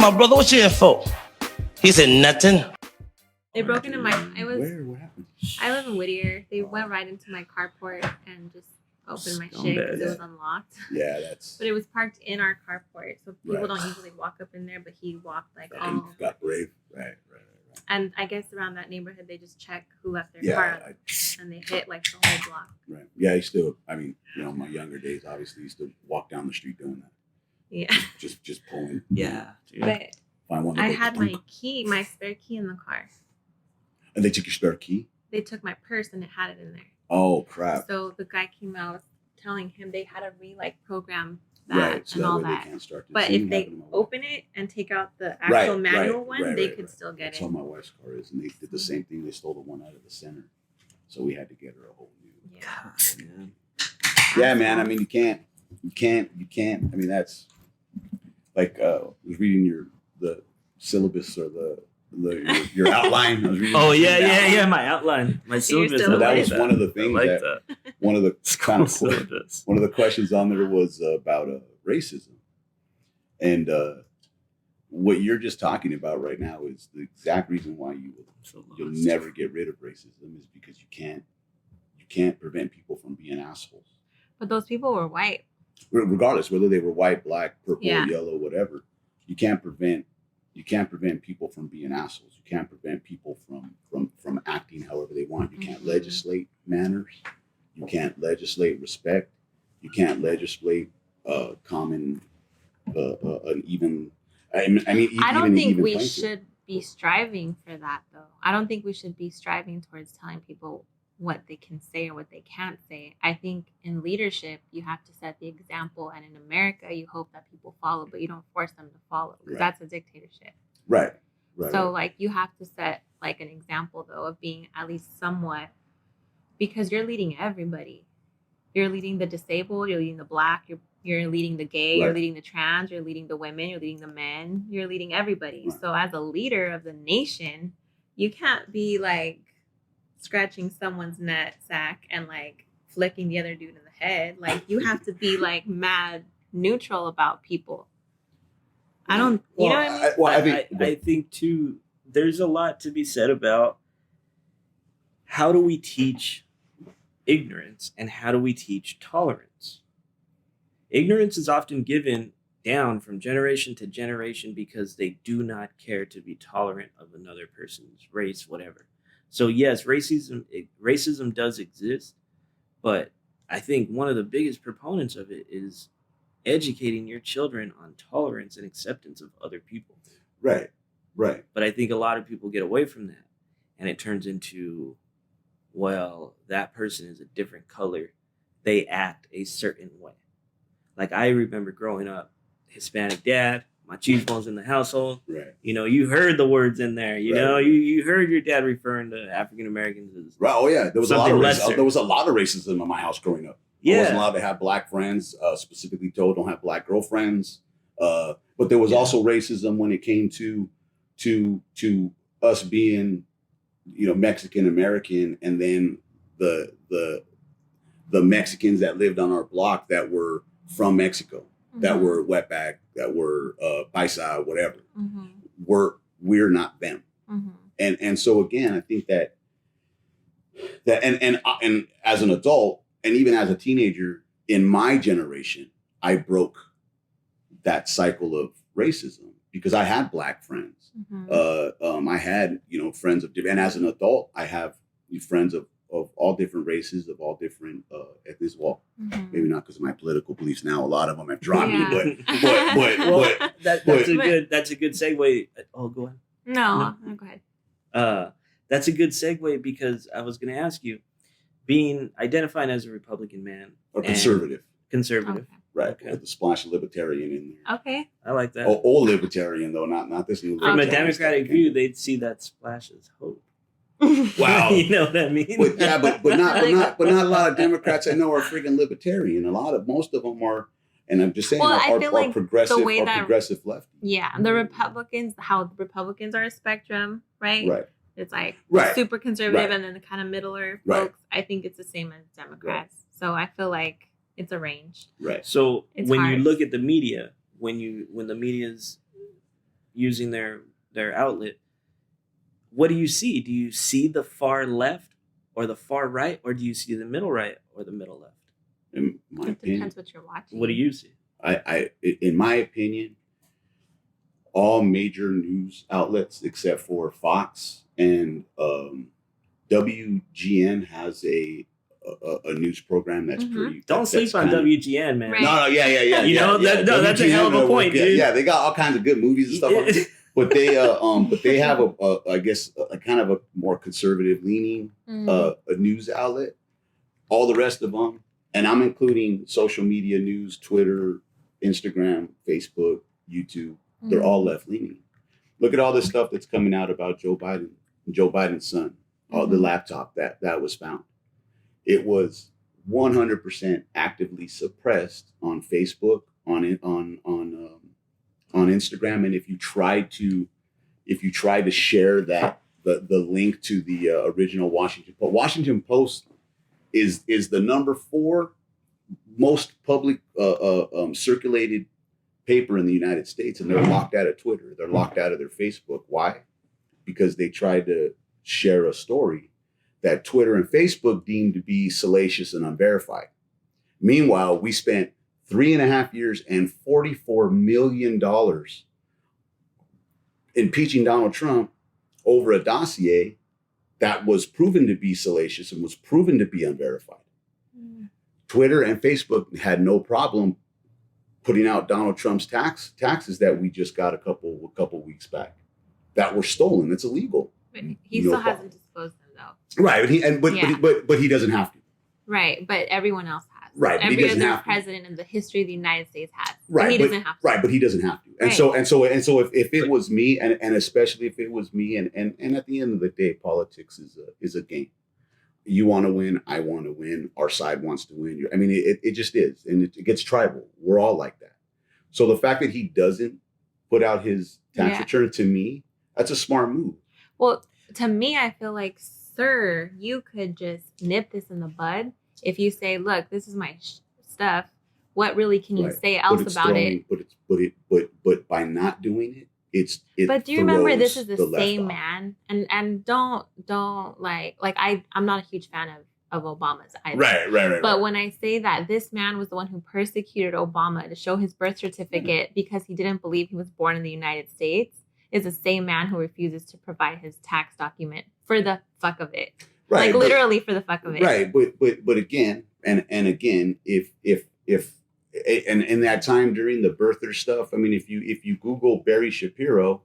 My brother, what you here for? He said nothing. They broke into my. Where? What happened? I live in Whittier. They went right into my carport and just opened my shit because it was unlocked. Yeah, that's. But it was parked in our carport, so people Right. don't usually walk up in there. But he walked like And all. got brave. Right. And I guess around that neighborhood, they just check who left their Yeah. car, and they hit like the whole block. Right. Yeah, I still. I mean, my younger days, obviously, used to walk down the street doing that. Yeah. Just pulling. Yeah. But Find one. I had my key, my spare key in the car. And they took your spare key. They took my purse and it had it in there. Oh crap! So the guy came out, was telling him they had to program that Right, so and that all way that. they can't start to But see if what they happened to my wife. open it and take out the actual manual one, they could still get That's it. how my wife's car is, and they did the same thing. They stole the one out of the center, so we had to get her a whole new. Yeah. Yeah, man. I mean, you can't. I mean, that's like I was reading the syllabus or your outline. I was reading Oh your outline. yeah. My outline, my syllabus. syllabus. That was one of the I things like that that. one of the kind of syllabus. one of the questions on there was about racism, and what you're just talking about right now is the exact reason why you'll never get rid of racism is because you can't prevent people from being assholes. But those people were white. Regardless whether they were white, black, purple, Yeah. yellow, whatever, you can't prevent people from being assholes. You can't prevent people from acting however they want. You can't legislate manners. You can't legislate respect. You can't legislate common an even. I mean, I don't think we playing field. should be striving for that, though. I don't think we should be striving towards telling people what they can say or what they can't say. I think in leadership, you have to set the example. And in America, you hope that people follow, but you don't force them to follow because that's a dictatorship. Right. So, like, you have to set, like, an example, though, of being at least somewhat, because you're leading everybody. You're leading the disabled, you're leading the black, you're leading the gay, you're leading the trans, you're leading the women, you're leading the men, you're leading everybody. Right. So as a leader of the nation, you can't be like scratching someone's nut sack and like flicking the other dude in the head. Like you have to be like mad neutral about people. I don't, you know what I mean? I think too, there's a lot to be said about how do we teach ignorance and how do we teach tolerance. Ignorance is often given down from generation to generation because they do not care to be tolerant of another person's race, whatever. So yes, racism does exist, but I think one of the biggest proponents of it is educating your children on tolerance and acceptance of other people. Right. But I think a lot of people get away from that, and it turns into, well, that person is a different color. They act a certain way. Like I remember growing up, Hispanic dad, my cheese bones in the household. Right. You heard the words in there. You heard your dad referring to African Americans as Right. Oh yeah, there was something lesser. There was a lot of racism in my house growing up. I wasn't allowed to have black friends. Specifically told, don't have black girlfriends. But there was also racism when it came to us being, Mexican American, and then the Mexicans that lived on our block that were from Mexico, that were wetback, that were paisa, whatever. We're not them. And so again, I think that and as an adult and even as a teenager in my generation, I broke that cycle of racism because I had black friends. I had, friends of different, and as an adult, I have friends of all different races, of all different ethnicities. Well, maybe not because of my political beliefs now. A lot of them have dropped me, but that's a good segue. Oh, go ahead. No, go ahead. That's a good segue because I was going to ask you, identifying as a Republican man or conservative, Okay. right? Okay. With the splash of libertarian in there. Okay. I like that. Old libertarian though, not this new. From a libertarian Democratic stuff. view, they'd see that splash as hope. Wow. You know what I mean? But not a lot of Democrats I know are freaking libertarian. Most of them are, and I'm just saying, Well, I are feel like progressive, the way that- progressive left. Yeah, the Republicans, how the Republicans are a spectrum, right? Right. It's like Right. super conservative Right. and then the kind of middler Right. folks. I think it's the same as Democrats. So I feel like it's a range. Right. So It's when hard. you look at the media, when the media's using their outlet, what do you see? Do you see the far left or the far right, or do you see the middle right or the middle left? In my It opinion, depends what you're watching. What do you see? in my opinion, all major news outlets except for Fox and WGN has a news program that's pretty. Don't sleep on WGN, man. Right. No, yeah. You know, that's a hell of a point, dude. Yeah, they got all kinds of good movies and stuff. On it. But they have I guess a kind of a more conservative leaning a news outlet. All the rest of them, and I'm including social media news, Twitter, Instagram, Facebook, YouTube. They're all left leaning. Look at all this stuff that's coming out about Joe Biden's son, the laptop that was found. It was 100% actively suppressed on Facebook, on Instagram, and if you try to share that the link to the original Washington Post is the number 4 most public circulated paper in the United States, and they're locked out of Twitter. They're locked out of their Facebook. Why? Because they tried to share a story that Twitter and Facebook deemed to be salacious and unverified. Meanwhile, we spent 3.5 years and $44 million impeaching Donald Trump over a dossier that was proven to be salacious and was proven to be unverified. Twitter and Facebook had no problem putting out Donald Trump's taxes that we just got a couple weeks back that were stolen. It's illegal. But he still hasn't disclosed them though. Right, but he doesn't have to. Right, but everyone else has. Right, every other president in the history of the United States has. Right, but he doesn't have to. Right, but he doesn't have to. And so if it was me, and especially if it was me, and at the end of the day, politics is a game. You want to win, I want to win, our side wants to win. I mean, it just is, and it gets tribal. We're all like that. So the fact that he doesn't put out his tax return, to me, that's a smart move. Well, to me, I feel like, sir, you could just nip this in the bud. If you say, look, this is my stuff, what really can you say else about it? But by not doing it, but do you remember this is the same man? And don't like I'm not a huge fan of Obama's either. Right. But when I say that this man was the one who persecuted Obama to show his birth certificate because he didn't believe he was born in the United States, is the same man who refuses to provide his tax document for the fuck of it. Right, like literally for the fuck of it. Right, but again, and again, if and in that time during the birther stuff, I mean, if you Google Barry Shapiro,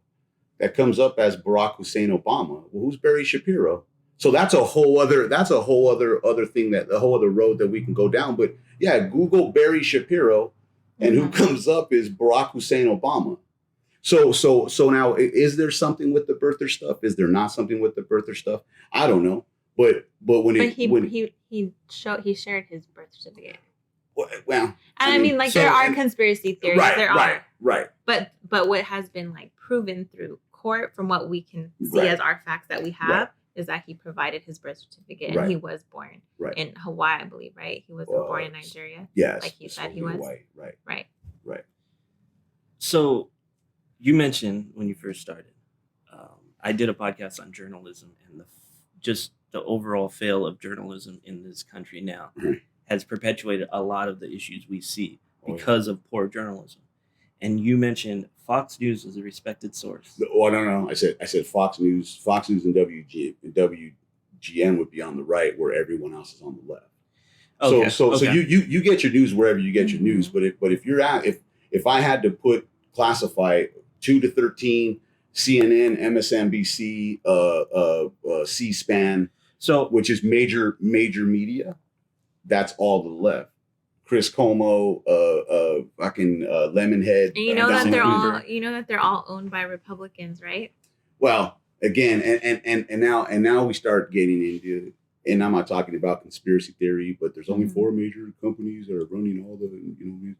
that comes up as Barack Hussein Obama. Well, who's Barry Shapiro? So that's a whole other thing, that the whole other road that we can go down. But yeah, Google Barry Shapiro, and who comes up is Barack Hussein Obama. So now, is there something with the birther stuff? Is there not something with the birther stuff? I don't know. But he shared his birth certificate. Well, and I mean, like, there are conspiracy theories. Right. But what has been like proven through court, from what we can see as our facts that we have, is that he provided his birth certificate, and he was born in Hawaii, I believe. Right? He wasn't born in Nigeria. Yes, like he said he was. Hawaii. Right. So, you mentioned when you first started, I did a podcast on journalism and the overall fail of journalism in this country now has perpetuated a lot of the issues we see because of poor journalism. And you mentioned Fox News is a respected source. Oh, no. I said Fox News and WGN would be on the right, where everyone else is on the left. Okay. So you get your news wherever you get your news. But if I had to classify 2 to 13, CNN, MSNBC, C-SPAN, which is major media, that's all the left. Chris Como, fucking Lemonhead. And you know that they're all owned by Republicans, right? Well, again, and now we start getting into, and I'm not talking about conspiracy theory, but there's only 4 major companies that are running all the,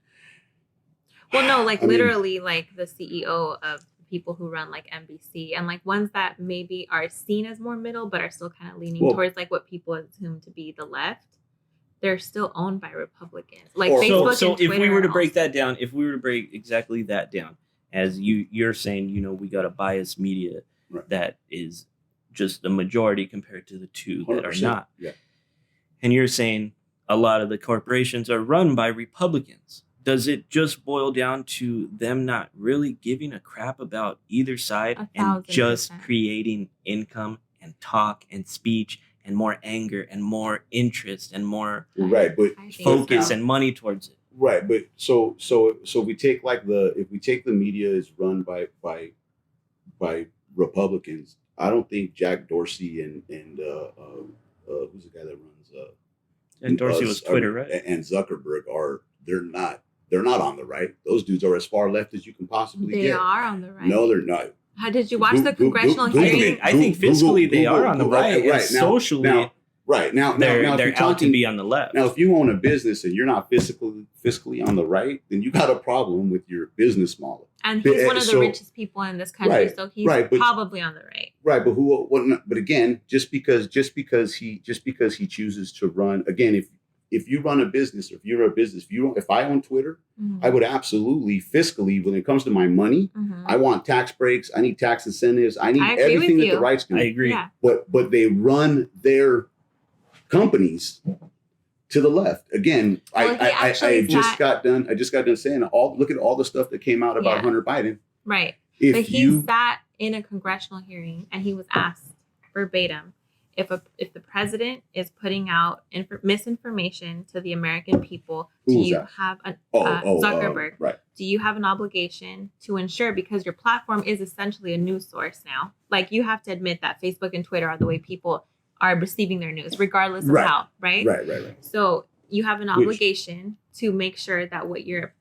Well, no, like literally, like the CEO of people who run like NBC, and like ones that maybe are seen as more middle, but are still kind of leaning towards like what people assume to be the left. They're still owned by Republicans. Like Facebook and Twitter. If we were to break that down, if we were to break exactly that down, as you're saying, we got a biased media Right. that is just the majority compared to the two that are 100%. not. Yeah. And you're saying a lot of the corporations are run by Republicans. Does it just boil down to them not really giving a crap about either side and just 1,000%. creating income and talk and speech and more anger and more interest and more Right, but I think focus so. and money towards it? right, but so we take if we take the media is run by Republicans, I don't think Jack Dorsey and who's the guy that runs And Dorsey was Twitter, right? And Zuckerberg they're not on the right. Those dudes are as far left as you can possibly They get. are on the right. No, they're not. How did you watch the congressional hearing? I think fiscally they are on the right. And Right. socially, Now, they're if you're out to be on the left. Now, if you own a business and you're not fiscally on the right, then you got a problem with your business model. And he's one of the So- richest people in this country, Right, so he's right, but- probably on the right. Right, but again, just because he chooses to run, again, if you run a business, or if you're a business, if I own Twitter, Mhm. I would absolutely fiscally, when it comes to my money, Mhm. I want tax breaks, I need tax incentives, I need I agree everything with that the you. rights do. I agree. Yeah. But they run their companies to the left. Again, Well, he I actually just got done saying look at all the stuff that came out about Yeah. Hunter Biden. Right. If But he you sat in a congressional hearing and he was asked verbatim if the president is putting out misinformation to the American people, Who do was you that? have Zuckerberg? Right. Do you have an obligation to ensure, because your platform is essentially a news source now? Like, you have to admit that Facebook and Twitter are the way people are receiving their news, regardless of Right. how, right? Right. So you have an obligation to make sure that what you're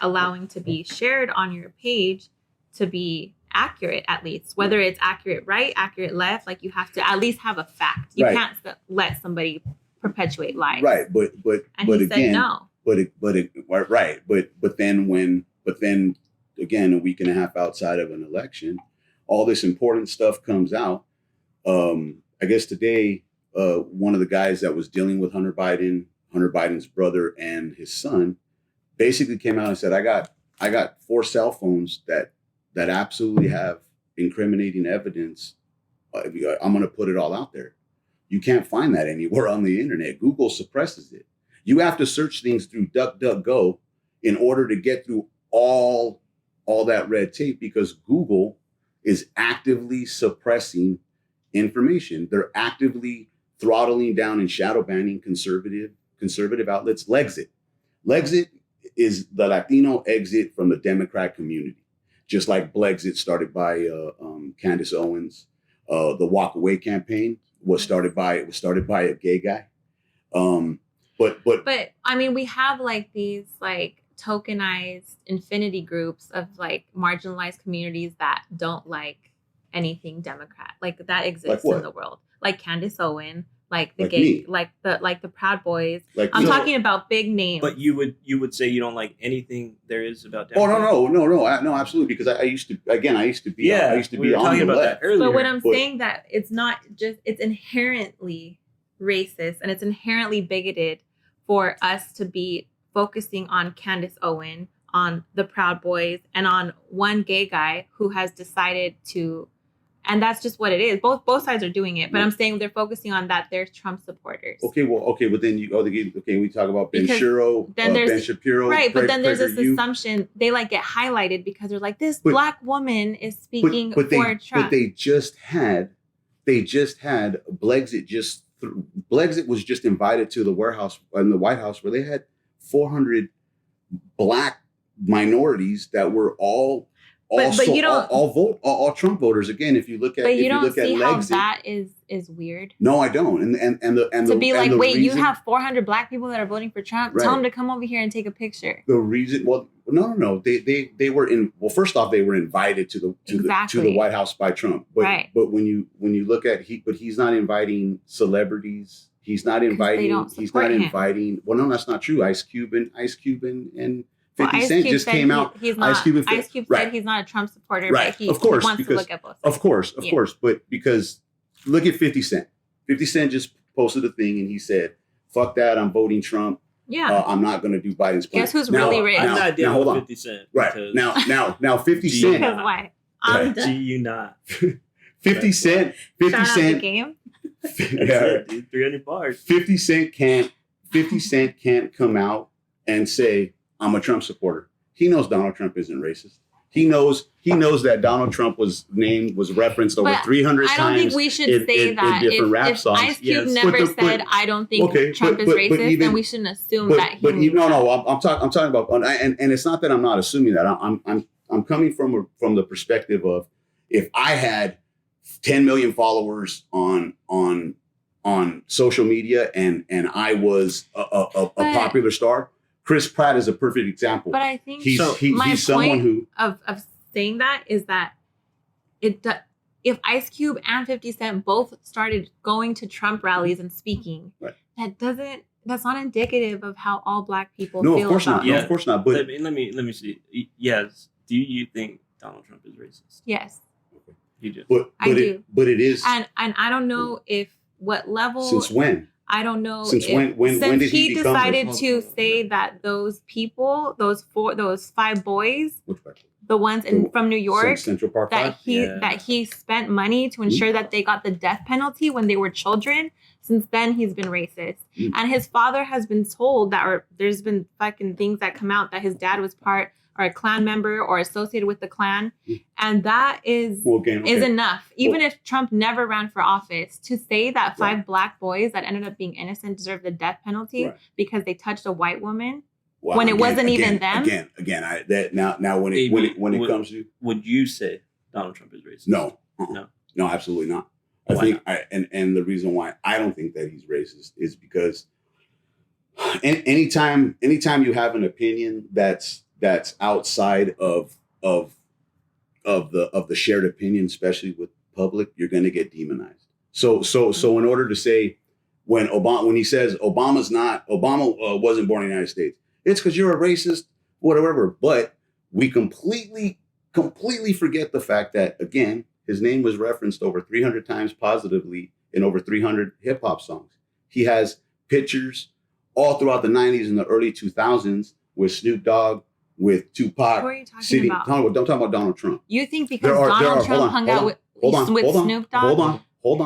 allowing to be shared on your page to be accurate, at least, whether it's accurate right, accurate left. Like, you have to at least have a fact. You Right. can't let somebody perpetuate lies. Right. But And but he again, said no. But then again, a week and a half outside of an election, all this important stuff comes out. I guess today, one of the guys that was dealing with Hunter Biden's brother and his son, basically came out and said, I got 4 cell phones that absolutely have incriminating evidence. I'm going to put it all out there. You can't find that anywhere on the internet. Google suppresses it. You have to search things through DuckDuckGo in order to get through all that red tape, because Google is actively suppressing information. They're actively throttling down and shadow banning conservative outlets. Legit is the Latino exit from the Democrat community, just like Blexit started by Candace Owens. The Walk Away campaign was started by a gay guy. But I mean, we have like these like tokenized infinity groups of like marginalized communities that don't like anything Democrat. Like, that exists what? in the world. Like Candace Owen, like the Like gay, me. like the Proud Boys. like I'm you know- talking about big names. But you would say you don't like anything there is about Oh Democrats? no, absolutely. Because I used to be Yeah, I used to we be were on talking the about left. that earlier. But what I'm But- saying that it's not just, it's inherently racist and it's inherently bigoted for us to be focusing on Candace Owen, on the Proud Boys, and on one gay guy who has decided to, and that's just what it is. Both sides are doing it, but I'm saying they're focusing on that they're Trump supporters. Okay, but then we talk about Ben Because Shiro, then there's- Ben Shapiro, Right, but then there's this PragerU. assumption they like get highlighted because they're like, this But- black woman is speaking for Trump. But they just had Blexit was just invited to the warehouse in the White House, where they had 400 black minorities that were all Trump voters. Again, if you look at But you don't see how Legit, that is weird. no, I don't. And To be like, the wait, you reason- have 400 black people that are voting for Trump. Right. Tell them to come over here and take a picture. the reason. Well, no. They were in. Well, first off, they were invited to the Exactly. White House by Trump. But Right. but when you look at he's not inviting celebrities. He's not inviting. don't He's support not him. inviting. Well, no, that's not true. Ice Cube and 50 Well, Ice Cent Cube just said came out. He's not, Ice Cube and Ice Cube right. said he's not a Trump supporter, Right. but he, Of course, he wants to because- look at both sides. Of course, Yeah. but because look at 50 Cent. 50 Cent just posted a thing and he said, "Fuck that, I'm voting Trump." Yeah. I'm not going to do Biden's plan. Guess who's really rich? I'm not now, down hold with on. 50 Cent. Right. because- Now 50 Do you Cent. Because not? why? Right. Do you not? 50 Cent. 50 Shout out the Cent. game. That's it, dude. 300 bars. 50 Cent can't come out and say, I'm a Trump supporter. He knows Donald Trump isn't racist. He knows that Donald Trump was referenced over But 300 times. I don't think we should say that. in different rap If songs. Ice Cube Yes. never But- said, I don't think Trump is racist, even- then we shouldn't assume that he But means that. I'm talking about, and it's not that I'm not assuming that. I'm coming from the perspective of, if I had 10 million followers on social media and I was a popular star, Chris Pratt is a perfect example. But I think He's my someone point who of saying that is that if Ice Cube and 50 Cent both started going to Trump rallies and speaking, Right. that's not indicative of how all Black people no, feel of course about not. it. No, Yeah. of course not. But let me see. Yes. Do you think Donald Trump is racist? Yes, You do. I do. But it is. and I don't know what level. Since when? I don't know. Since if- when since did he become decided racist? to say that those people, those 5 boys, Which part? the ones from New York, Central Park that Five? he spent money to ensure that they got the death penalty when they were children. Since then, he's been racist, and his father has been told that, or there's been fucking things that come out that his dad was part or a Klan member or associated with the Klan, and that is Well, again, is okay. enough. Even if Trump never ran for office, to say that 5 Black boys that ended up being innocent deserve the death penalty Right. because they touched a white woman. Well, when it wasn't even them? Now when it comes to Would you say Donald Trump is racist? no, No. no, absolutely not. I Why think and the reason why I don't think that he's racist is because anytime you have an opinion that's outside of the shared opinion, especially with public, you're going to get demonized. So in order to say when he says Obama wasn't born in the United States, it's because you're a racist, whatever. But we completely forget the fact that, again, his name was referenced over 300 times positively in over 300 hip hop songs. He has pictures all throughout the 90s and the early 2000s with Snoop Dogg, with Tupac. Who are you talking about? I'm talking about Donald Trump. You think because Donald Trump hung out with Snoop Dogg? Hold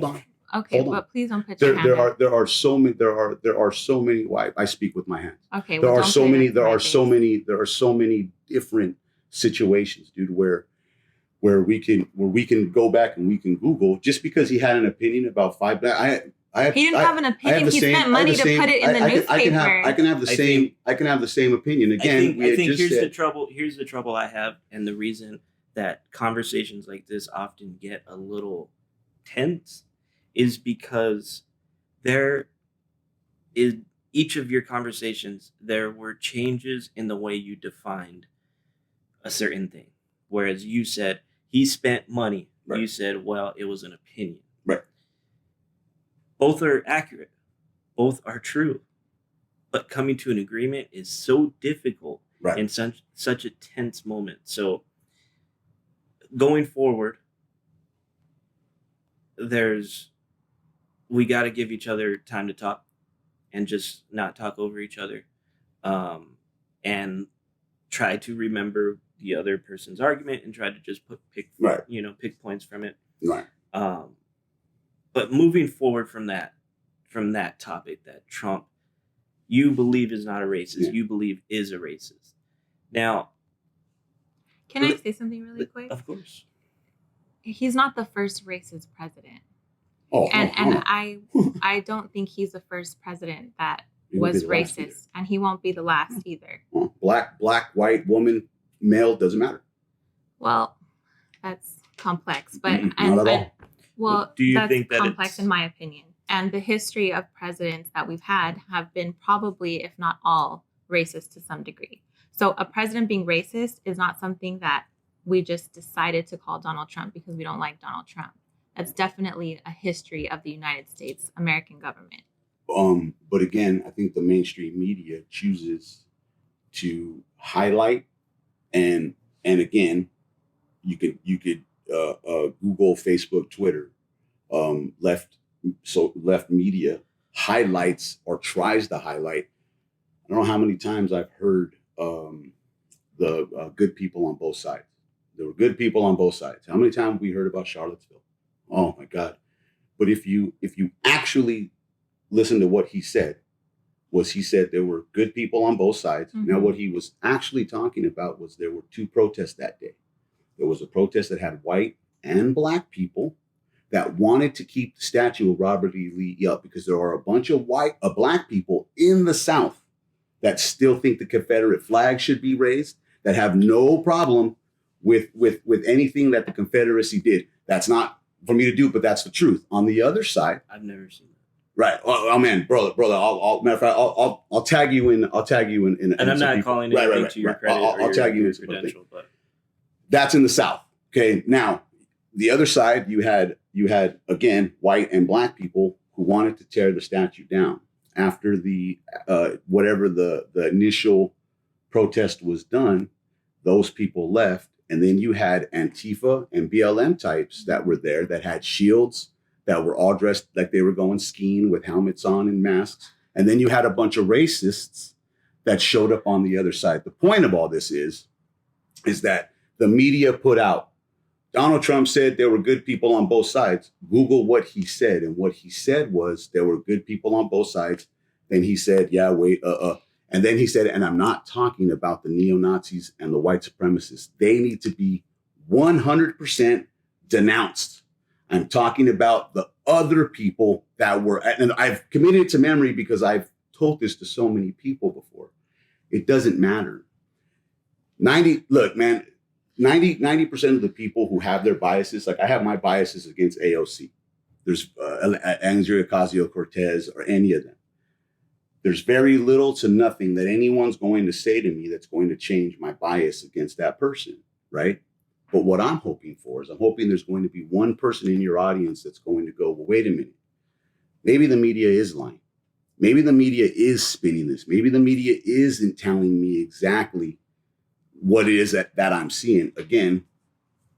on. Okay, hold on. but please don't put your hand up. There are so many. Why I speak with my hands. Okay, There well, are don't so put it many. in There my are face. so many different situations, dude, where we can go back and we can Google just because he had an opinion about 5 Black. He didn't have an opinion. He spent money to put it in the newspaper. I can have the same opinion. Again, I think here's the trouble. Here's the trouble I have, and the reason that conversations like this often get a little tense is because there is each of your conversations. There were changes in the way you defined a certain thing. Whereas you said he spent money. Right. You said, well, it was an opinion. Right. Both are accurate. Both are true. But coming to an agreement is so difficult Right. in such a tense moment. So going forward, we got to give each other time to talk and just not talk over each other, and try to remember the other person's argument and try to just pick points from it. Right. But moving forward from that topic that Trump, you believe is not a racist, Yeah. you believe is a racist. Now, Can I say something really quick? of course. He's not the first racist president. Oh, And oh, I don't think he's the first president that He won't was be the last either. racist, and he won't be the last either. Oh, black, white, woman, male, doesn't matter. Well, that's complex, but Not at all. well, Do you that's think that complex it's- in my opinion. And the history of presidents that we've had have been probably, if not all, racist to some degree. So a president being racist is not something that we just decided to call Donald Trump because we don't like Donald Trump. That's definitely a history of the United States American government. But again, I think the mainstream media chooses to highlight and again, you could Google, Facebook, Twitter, left media highlights or tries to highlight I don't know how many times I've heard the good people on both sides. There were good people on both sides. How many times have we heard about Charlottesville? Oh my God. But if you actually listen to what he said, he said there were good people on both sides. Mm-hmm. Now, what he was actually talking about was there were two protests that day. There was a protest that had white and black people that wanted to keep the statue of Robert E. Lee up because there are a bunch of black people in the South that still think the Confederate flag should be raised, that have no problem with anything that the Confederacy did. That's not for me to do, but that's the truth. On the other side, I've never seen that. Right. Oh man, brother. Matter of fact, I'll tag you in. I'll tag you in. And I'm not calling anything to your credit. I'll tag you in credential, but that's in the South. Okay. Now, the other side, you had again white and black people who wanted to tear the statue down after the whatever the initial protest was done. Those people left, and then you had Antifa and BLM types that were there that had shields, that were all dressed like they were going skiing with helmets on and masks. And then you had a bunch of racists that showed up on the other side. The point of all this is that the media put out, Donald Trump said there were good people on both sides. Google what he said. And what he said was there were good people on both sides. Then he said, yeah, wait, And then he said, and I'm not talking about the neo-Nazis and the white supremacists. They need to be 100% denounced. I'm talking about the other people that were, and I've committed it to memory because I've told this to so many people before. It doesn't matter. 90% of the people who have their biases, like I have my biases against AOC. There's Andrea Ocasio-Cortez or any of them. There's very little to nothing that anyone's going to say to me that's going to change my bias against that person, right? But what I'm hoping for is I'm hoping there's going to be one person in your audience that's going to go, well, wait a minute. Maybe the media is lying. Maybe the media is spinning this. Maybe the media isn't telling me exactly what it is that I'm seeing. Again,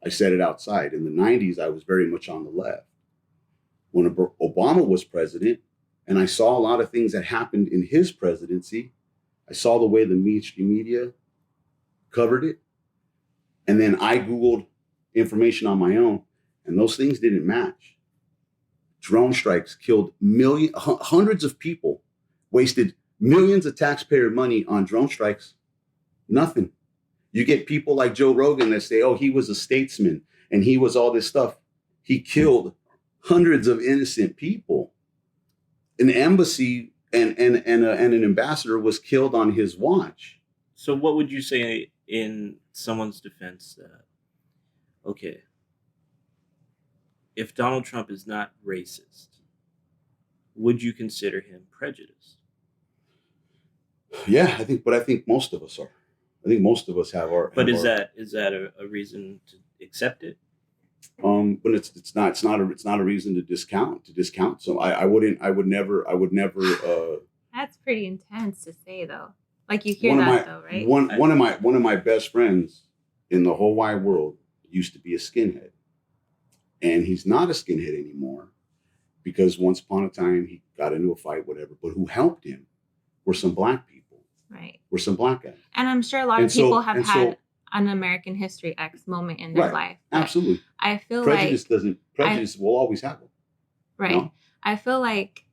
I said it outside. In the 90s, I was very much on the left. When Obama was president, and I saw a lot of things that happened in his presidency, I saw the way the mainstream media covered it. And then I Googled information on my own, and those things didn't match. Drone strikes killed hundreds of people, wasted millions of taxpayer money on drone strikes. Nothing. You get people like Joe Rogan that say, oh, he was a statesman and he was all this stuff. He killed hundreds of innocent people. An embassy and an ambassador was killed on his watch. So what would you say in someone's defense that, okay, if Donald Trump is not racist, would you consider him prejudiced? Yeah, I think most of us are. I think most of us have our. But is that a reason to accept it? But it's not a reason to discount. So I would never. That's pretty intense to say though. Like you hear that though, right? One of my best friends in the whole wide world used to be a skinhead, and he's not a skinhead anymore because once upon a time he got into a fight, whatever. But who helped him were some black people, right? Were some black guys, and I'm sure a lot of people have had an American History X moment in their life. Absolutely, I feel prejudice will always happen, right? You know? I feel like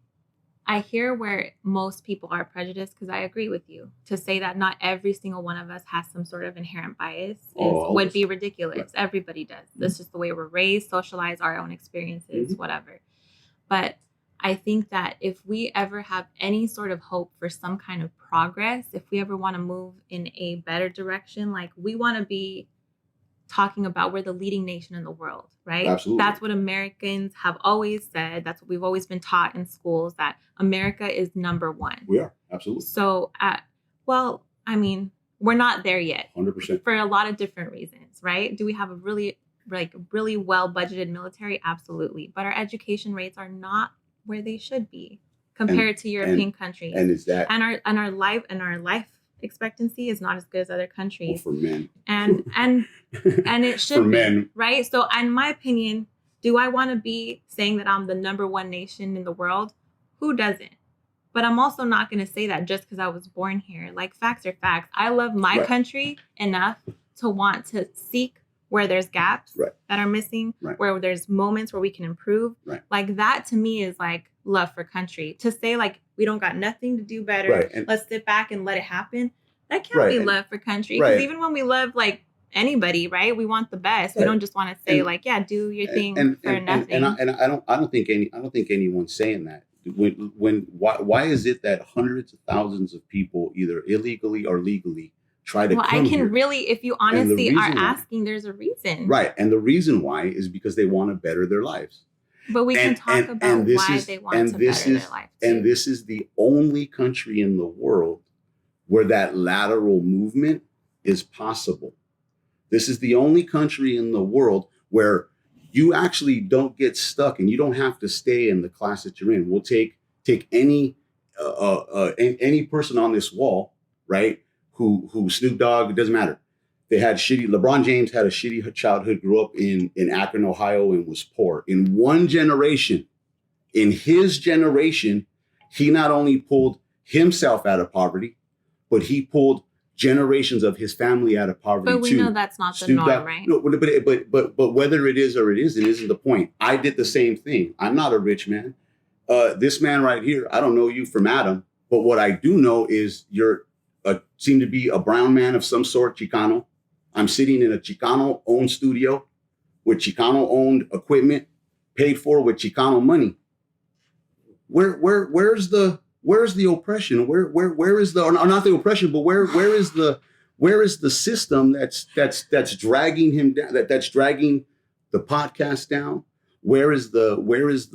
I hear where most people are prejudiced because I agree with you. To say that not every single one of us has some sort of inherent bias would be ridiculous. Right. Everybody does. Mm-hmm. That's just the way we're raised, socialize, our own experiences, mm-hmm. whatever. But I think that if we ever have any sort of hope for some kind of progress, if we ever want to move in a better direction, like we want to be talking about we're the leading nation in the world, right? Absolutely. That's what Americans have always said. That's what we've always been taught in schools, that America is number one. We are. Absolutely. So, we're not there yet. 100%. For a lot of different reasons, right? Do we have a really well budgeted military? Absolutely. But our education rates are not where they should be compared to European countries. And is that and our life expectancy is not as good as other countries. Well, for men. And it should for be, men. Right? So in my opinion, do I want to be saying that I'm the number one nation in the world? Who doesn't? But I'm also not going to say that just because I was born here. Like, facts are facts. I love my country enough to want to seek where there's gaps that are missing, where there's moments where we can improve. Like, that to me is like love for country. To say like we don't got nothing to do better, let's sit back and let it happen. That can't be love for country. Because even when we love like anybody, right, we want the best. We don't just want to say like, yeah, do your thing for nothing. And I don't think anyone's saying that. Why is it that hundreds of thousands of people either illegally or legally try to come I can here? really, if you honestly are asking, there's a reason. Right. And the reason why is because they want to better their lives. But we can talk about why they want to better their life. And this is the only country in the world where that lateral movement is possible. This is the only country in the world where you actually don't get stuck and you don't have to stay in the class that you're in. We'll take any person on this wall, right? Who Snoop Dogg, it doesn't matter. They had LeBron James had a shitty childhood, grew up in Akron, Ohio, and was poor. In one generation, in his generation, he not only pulled himself out of poverty, but he pulled generations of his family out of poverty too. But we know that's not the norm, right? No, but whether it is or it isn't the point. I did the same thing. I'm not a rich man. This man right here, I don't know you from Adam, but what I do know is you're seem to be a brown man of some sort, Chicano. I'm sitting in a Chicano-owned studio with Chicano-owned equipment, paid for with Chicano money. Where's the oppression? Where is the, or not the oppression, but where is the system that's dragging him down, that's dragging the podcast down? Where is the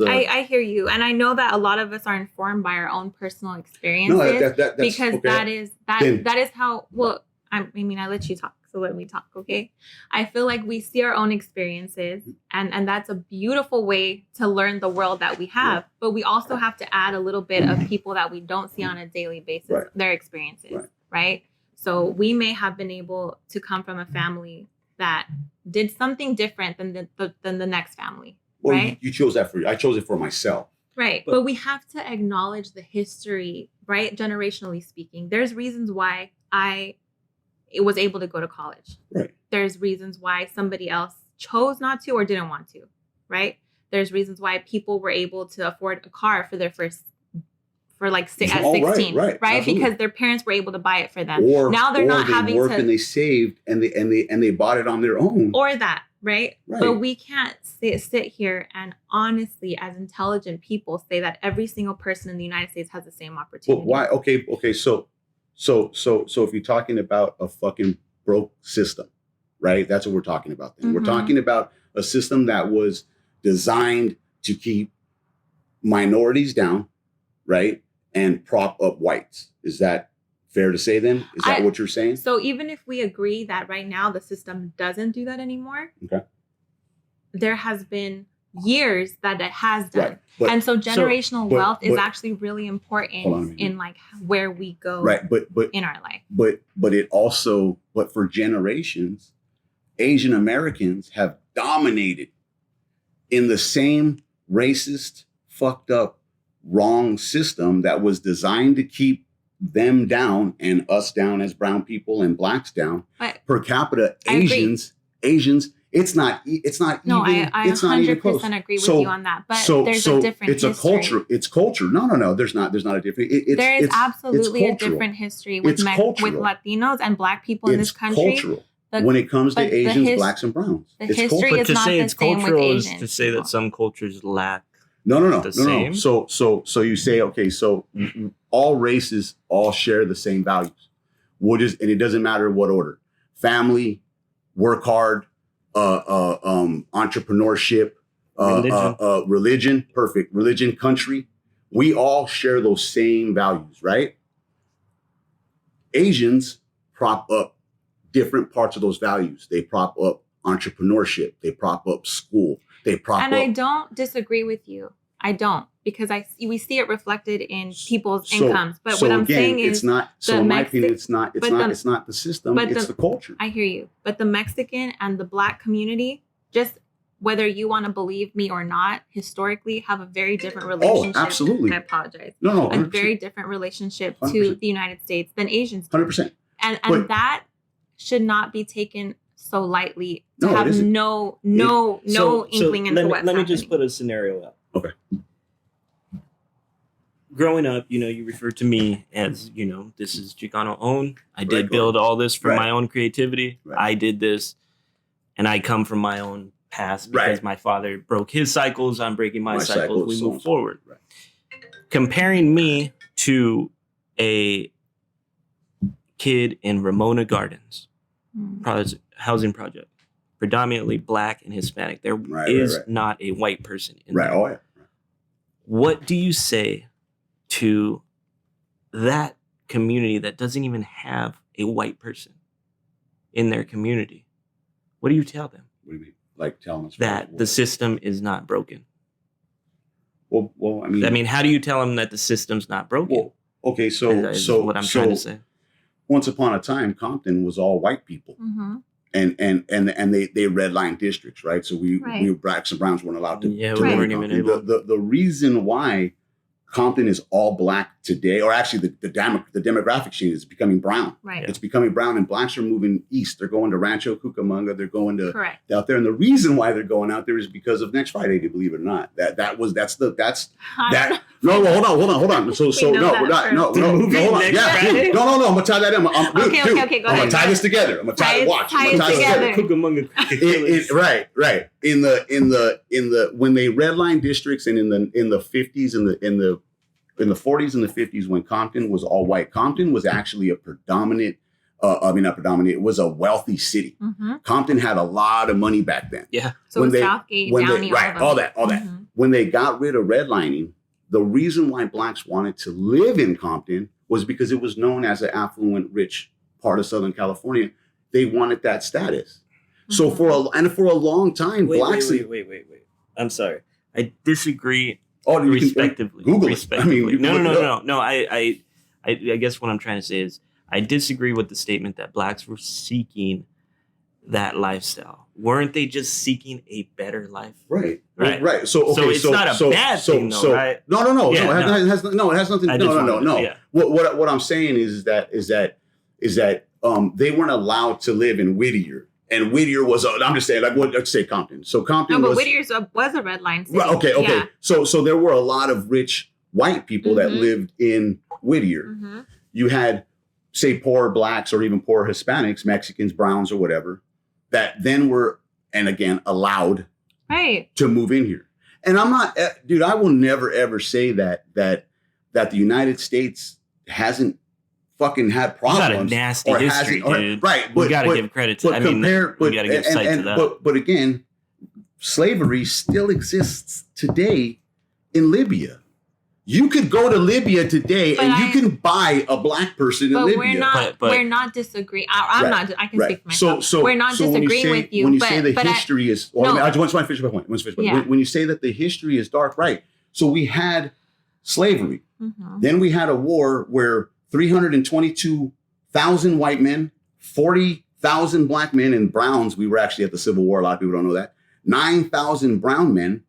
I hear you. And I know that a lot of us are informed by our own personal experiences. No, that's because okay. that is how, well, I mean, I let you talk, so let me talk, okay? I feel like we see our own experiences, and that's a beautiful way to learn the world that we have. But we also have to add a little bit of people that we don't see on a daily basis, their experiences, right? So we may have been able to come from a family that did something different than the next family. Well, right? you chose that I chose it for myself. Right. But we have to acknowledge the history, right? Generationally speaking, there's reasons why I was able to go to college. Right. There's reasons why somebody else chose not to or didn't want to. Right. There's reasons why people were able to afford a car for their first, at 16, right? Because their parents were able to buy it for them. Now they're not having to. And they saved and they bought it on their own. Or that. Right. But we can't sit here and honestly, as intelligent people, say that every single person in the United States has the same opportunity. But why? Okay. So if you're talking about a fucking broke system, right? That's what we're talking about. Then we're talking about a system that was designed to keep minorities down, right, and prop up whites. Is that fair to say? Then is that what you're saying? So even if we agree that right now the system doesn't do that anymore, there has been years that it has done. And so generational wealth is actually really important in like where we go in our life. But it also, for generations, Asian Americans have dominated in the same racist, fucked up, wrong system that was designed to keep them down and us down as brown people and blacks down. Per capita, Asians, it's not no, even. I 100% agree with you on that. But there's a different it's history. It's culture. No. There's not a different. There is absolutely a different history with Latinos and Black people in this country. Cultural. When it comes to Asians, Blacks, and Browns, the history is not the same with Asians. To say that some cultures lack. No. Same? So you say, okay, so all races all share the same values. And it doesn't matter what order. Family, work hard, entrepreneurship, religion, perfect. Religion, country. We all share those same values, right? Asians prop up different parts of those values. They prop up entrepreneurship. They prop up school. And I don't disagree with you. I don't, because we see it reflected in people's incomes. But what I'm saying is, it's not. So in my opinion, it's not the system. It's the culture. I hear you. But the Mexican and the Black community, just whether you want to believe me or not, historically have a very different relationship. Oh, absolutely. I apologize. No, a very different relationship 100%. to the United States than Asians do. 100%. And that should not be taken so lightly to No, it have isn't. no inkling into what's let me happening. Mm-hmm. just put a scenario up. Okay. Growing up, you referred to me as, this is Chicano owned. I did Right, build all this from right. my own creativity. Right. I did this, and I come from my own past because Right. my father broke his cycles. I'm breaking my cycles. cycles, We so move on. forward. Right. Comparing me to a kid in Ramona Gardens, housing project, predominantly Black and Hispanic. There is Right. not a white person in Right. there. Oh, yeah. What do you say to that community that doesn't even have a white person in their community? What do you tell them? What do you mean? Like telling us That the system is not broken. Well, I mean, how do you tell them that the system's not broken? well, okay, is so what I'm trying to say. Once upon a time, Compton was all white people, Mm-hmm. and they redlined districts, right? So we blacks and browns weren't allowed to. Yeah, to we live in weren't even Compton. able. The reason why Compton is all Black today, or actually the demographic change is becoming brown. Right. It's becoming brown, and Blacks are moving east. They're going to Rancho Cucamonga. They're going to Correct. out there, and the reason why they're going out there is because of Next Friday. Believe it or not, that's that. No, well, hold on. So know no, that we're not. first. No, The no, movie hold on. Next Yeah, Friday? dude. No. I'm gonna tie that in. Okay, go I'm ahead. gonna tie this together. I'm gonna tie it. Watch. I'm gonna tie this together. Cucamonga. Right. In the when they redline districts and in the 50s in the 40s and the 50s when Compton was all white, Compton was actually a predominant. Not predominant. It was a wealthy city. Mm-hmm. Compton had a lot of money back then. Yeah. So When they- Southgate, when they- Downey, right, all that. Mhm. When they got rid of redlining, the reason why Blacks wanted to live in Compton was because it was known as an affluent, rich part of Southern California. They wanted that status. So Mm-hmm. for a long time, Blacks. Wait. I'm sorry. I disagree You can respectively. Google it. Respectively. I mean, you can look it up. No. I guess what I'm trying to say is I disagree with the statement that Blacks were seeking that lifestyle. Weren't they just seeking a better life? Right. So it's not a bad thing, though, right? No. Yeah, It has nothing. No. Yeah. What I'm saying is that they weren't allowed to live in Whittier, and Whittier was. I'm just saying, let's say Compton. So Compton No, but was. Whittier's was a red line city. Right, okay. Yeah. So there were a lot of rich white people that Mhm. lived in Whittier. Mm-hmm. You had, say, poor Blacks or even poor Hispanics, Mexicans, Browns, or whatever, that then were, and again, allowed Right. to move in here. And I'm not, dude, I will never, ever say that the United States hasn't fucking had You got a problems. nasty or history, hasn't- or- dude. Right. We got to give credit to. but compare, we got to give sight to that. But again, slavery still exists today in Libya. You could go to Libya today But and you can buy a Black person in But Libya. we're not disagreeing. I'm Right, not. I can right. speak for myself. So we're not when you disagreeing say- with you. When you but, say the but history is, no. I just want to finish my point. Yeah. When you say that the history is dark, right? So we had slavery. Mhm. Then we had a war where 322,000 white men, 40,000 Black men, and Browns. We were actually at the Civil War. A lot of people don't know that. 9,000 brown men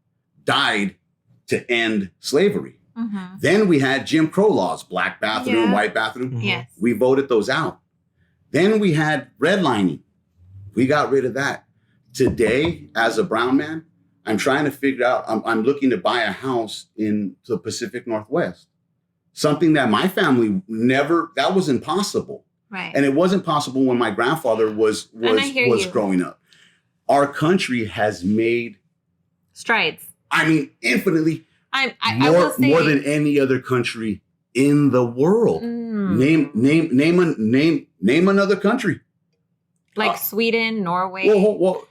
died to end slavery. Mhm. Then we had Jim Crow laws, Black bathroom, Yeah. white bathroom. Mhm. Yes. We voted those out. Then we had redlining. We got rid of that. Today, as a brown man, I'm trying to figure out, I'm looking to buy a house in the Pacific Northwest. Something that my family never, that was impossible. Right. And it wasn't possible when my grandfather was And I hear you. growing up. Our country has made, Strides. I mean, infinitely I will say more than any other country in the world. Mm. Name another country. like Sweden, Norway. Well,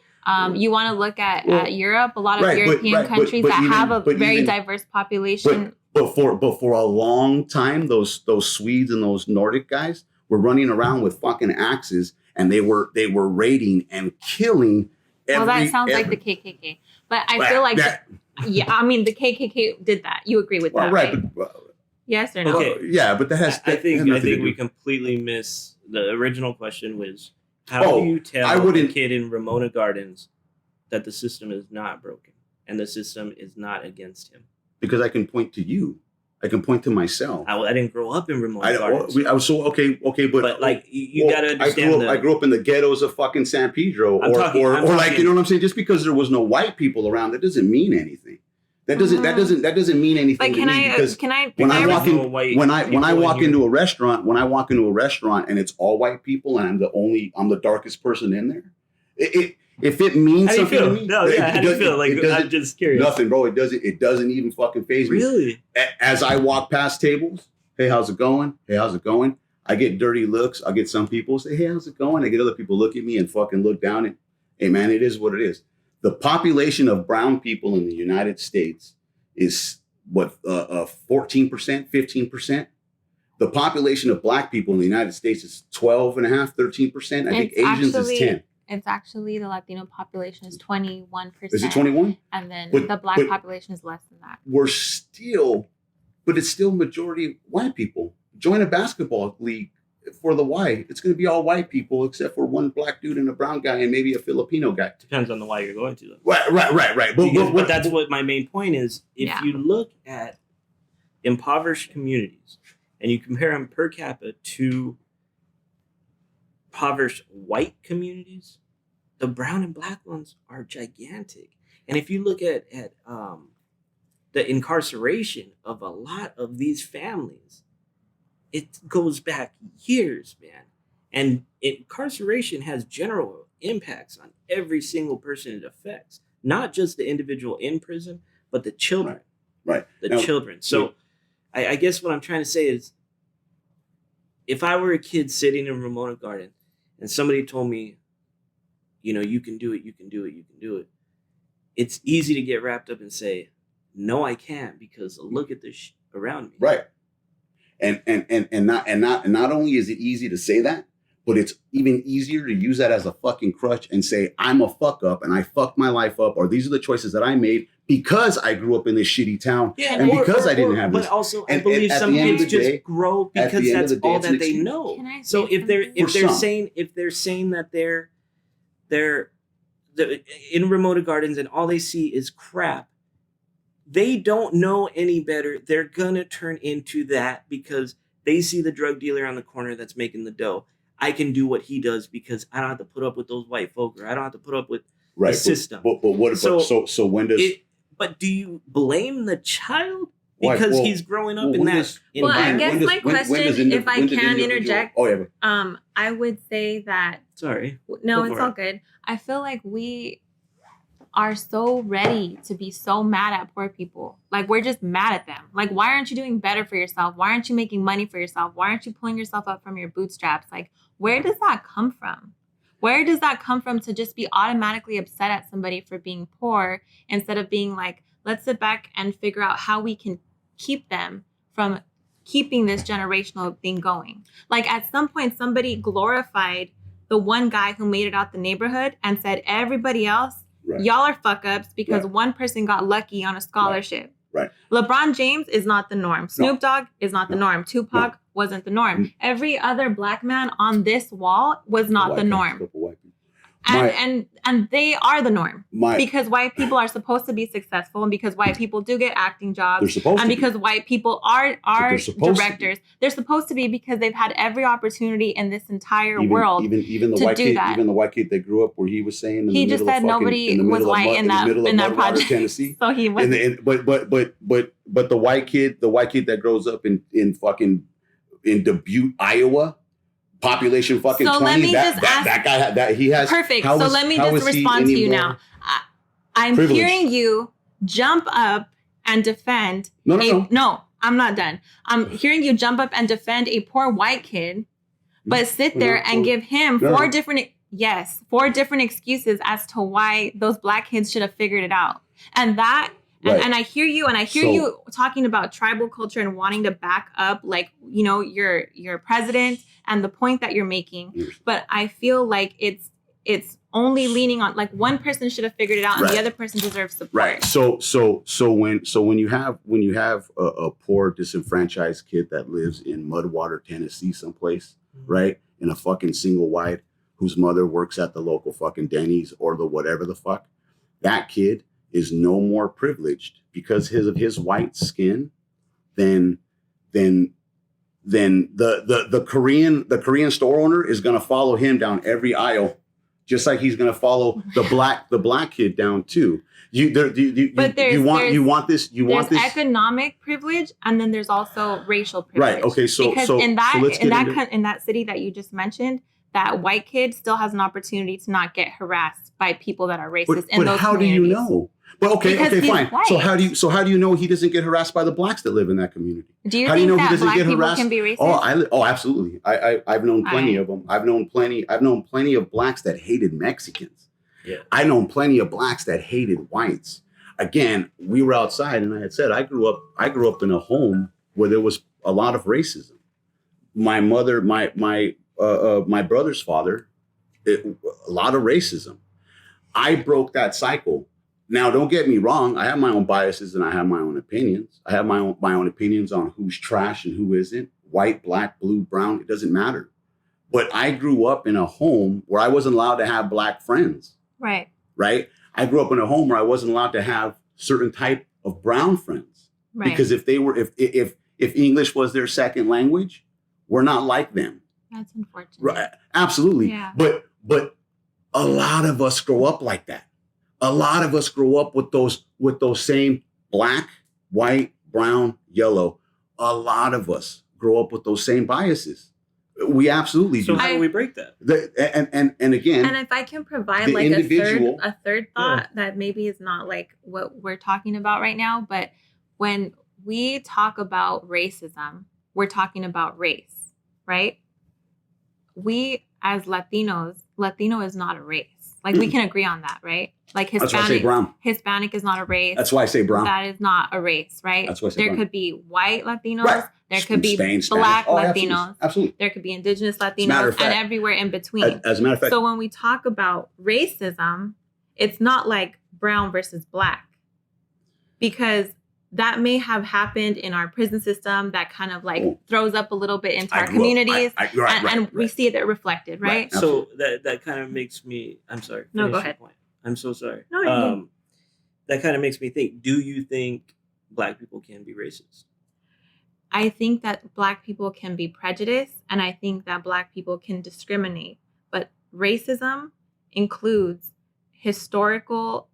You want to look at Europe, a lot of Right, European countries that have a very even- diverse population. but for a long time, those Swedes and those Nordic guys were running around with fucking axes, and they were raiding and killing. Well, that sounds like the KKK, but I feel like yeah, I mean the KKK did that. You agree with that, right? Yes or no? Okay. Yeah, but that has. I that think has nothing to we do- completely miss the original question was how do you tell I a wouldn't- kid in Ramona Gardens that the system is not broken and the system is not against him? Because I can point to you. I can point to myself. I didn't grow up in remote I gardens. was so okay, but like you gotta understand. I grew up in the ghettos of fucking San Pedro, or like, you know what I'm saying. Just because there was no white people around, that doesn't mean anything. That doesn't mean anything. Like, when I walk into a restaurant, and it's all white people, and I'm the darkest person in there. If it means something to me, how do you feel? Like, I'm just curious. Nothing, bro. It doesn't even fucking faze me. Really? As I walk past tables, hey, how's it going? Hey, how's it going? I get dirty looks. I get some people say, hey, how's it going? I get other people look at me and fucking look down and, hey, man, it is what it is. The population of brown people in the United States is what, 14%, 15%. The population of black people in the United States is 12.5%, 13%. I think Asians is 10%. It's actually the Latino population is 21%. Is it 21? And then the black population is less than that. But it's still majority white people. Join a basketball league for the white. It's going to be all white people except for one black dude and a brown guy and maybe a Filipino guy. Depends on the why you're going to, though. Right. But that's what my main point is. If you look at impoverished communities and you compare them per capita to impoverished white communities, the brown and black ones are gigantic. And if you look at the incarceration of a lot of these families, it goes back years, man. And incarceration has general impacts on every single person it affects, not just the individual in prison, but the children. Right. Children. So I guess what I'm trying to say is, if I were a kid sitting in a remote garden and somebody told me, you know, you can do it, it's easy to get wrapped up and say, no, I can't, because look at this around me. Right. And not only is it easy to say that, but it's even easier to use that as a fucking crutch and say, I'm a fuck up and I fucked my life up, or these are the choices that I made because I grew up in this shitty town and because I didn't have this. But also, I believe some kids just grow because that's all that they know. So if they're saying that they're in remote gardens and all they see is crap, they don't know any better. They're gonna turn into that because they see the drug dealer on the corner that's making the dough. I can do what he does because I don't have to put up with those white folk, or I don't have to put up with the system. But what? So when does? But do you blame the child because he's growing up in that? Well, I guess my question, if I can interject, yeah. I would say that. Sorry. No, it's all good. I feel like we are so ready to be so mad at poor people. Like, we're just mad at them. Like, why aren't you doing better for yourself? Why aren't you making money for yourself? Why aren't you pulling yourself up from your bootstraps? Like, where does that come from? Where does that come from to just be automatically upset at somebody for being poor instead of being like, let's sit back and figure out how we can keep them from keeping this generational thing going? Like, at some point, somebody glorified the one guy who made it out the neighborhood and said, everybody else, y'all are fuck ups because one person got lucky on a scholarship. Right. LeBron James is not the norm. Snoop Dogg is not the norm. Tupac wasn't the norm. Every other black man on this wall was not the norm. And they are the norm because white people are supposed to be successful, and because white people do get acting jobs, and because white people are directors. They're supposed to be because they've had every opportunity in this entire world even the to white do kid, that. Even the white kid that grew up where he was saying he just said nobody was white in that project, Tennessee. So he was. But the white kid that grows up in fucking Dubuque, Iowa. Population fucking so 20. Let me just ask, that guy that he has. Perfect. So let me just respond to you now. I'm hearing you jump up and defend. No, I'm not done. I'm hearing you jump up and defend a poor white kid, but sit there and give him four different excuses as to why those black kids should have figured it out. And that. And I hear you, you talking about tribal culture and wanting to back up, like, you know, your president and the point that you're making. But I feel like it's only leaning on, like, one person should have figured it out and the other person deserves support. Right. So when you have a poor disenfranchised kid that lives in Mudwater, Tennessee, someplace, right, in a fucking single wide, whose mother works at the local fucking Denny's or the whatever the fuck. that kid is no more privileged because of his white skin than the Korean store owner is going to follow him down every aisle, just like he's going to follow the black kid down too. You want this economic privilege, and then there's also racial privilege. Right. Okay. So because in that city that you just mentioned, that white kid still has an opportunity to not get harassed by people that are racist in those communities. But how do you know? Well, okay, fine. White. So how do you know he doesn't get harassed by the blacks that live in that community? Do you think that black people can be racist? Oh, absolutely. I've known plenty of them. I've known plenty of blacks that hated Mexicans. Yeah. I've known plenty of blacks that hated whites. Again, we were outside, and I had said I grew up in a home where there was a lot of racism. My mother, my brother's father, a lot of racism. I broke that cycle. Now, don't get me wrong. I have my own biases and I have my own opinions. I have my own opinions on who's trash and who isn't. White, black, blue, brown, it doesn't matter. But I grew up in a home where I wasn't allowed to have black friends. Right. Right. I grew up in a home where I wasn't allowed to have certain type of brown friends. Right. Because if English was their second language, we're not like them. That's unfortunate. Right. Absolutely. Yeah. But a lot of us grow up like that. A lot of us grow up with those same black, white, brown, yellow. A lot of us grow up with those same biases. We absolutely do. So how do we break that? And again, and if I can provide like a third thought that maybe is not like what we're talking about right now, but when we talk about racism, we're talking about race, right? We as Latinos, Latino is not a race. Like we can agree on that, right? Like Hispanic, that's why I say brown. Hispanic is not a race. That's why I say brown. That is not a race, right? That's why I say there brown. Could be white Latinos. Right. There could be Spain, black Spanish. Latinos. Absolutely. There could be indigenous Latinos and everywhere in between. As a matter of fact. So when we talk about racism, it's not like brown versus black, because that may have happened in our prison system that kind of like throws up a little bit into our communities. And we see it reflected, right? So that kind of makes me, I'm sorry. No, go ahead. I'm so sorry. No, that kind of makes me think, do you think black people can be racist? I think that black people can be prejudiced, and I think that black people can discriminate. But racism includes historical,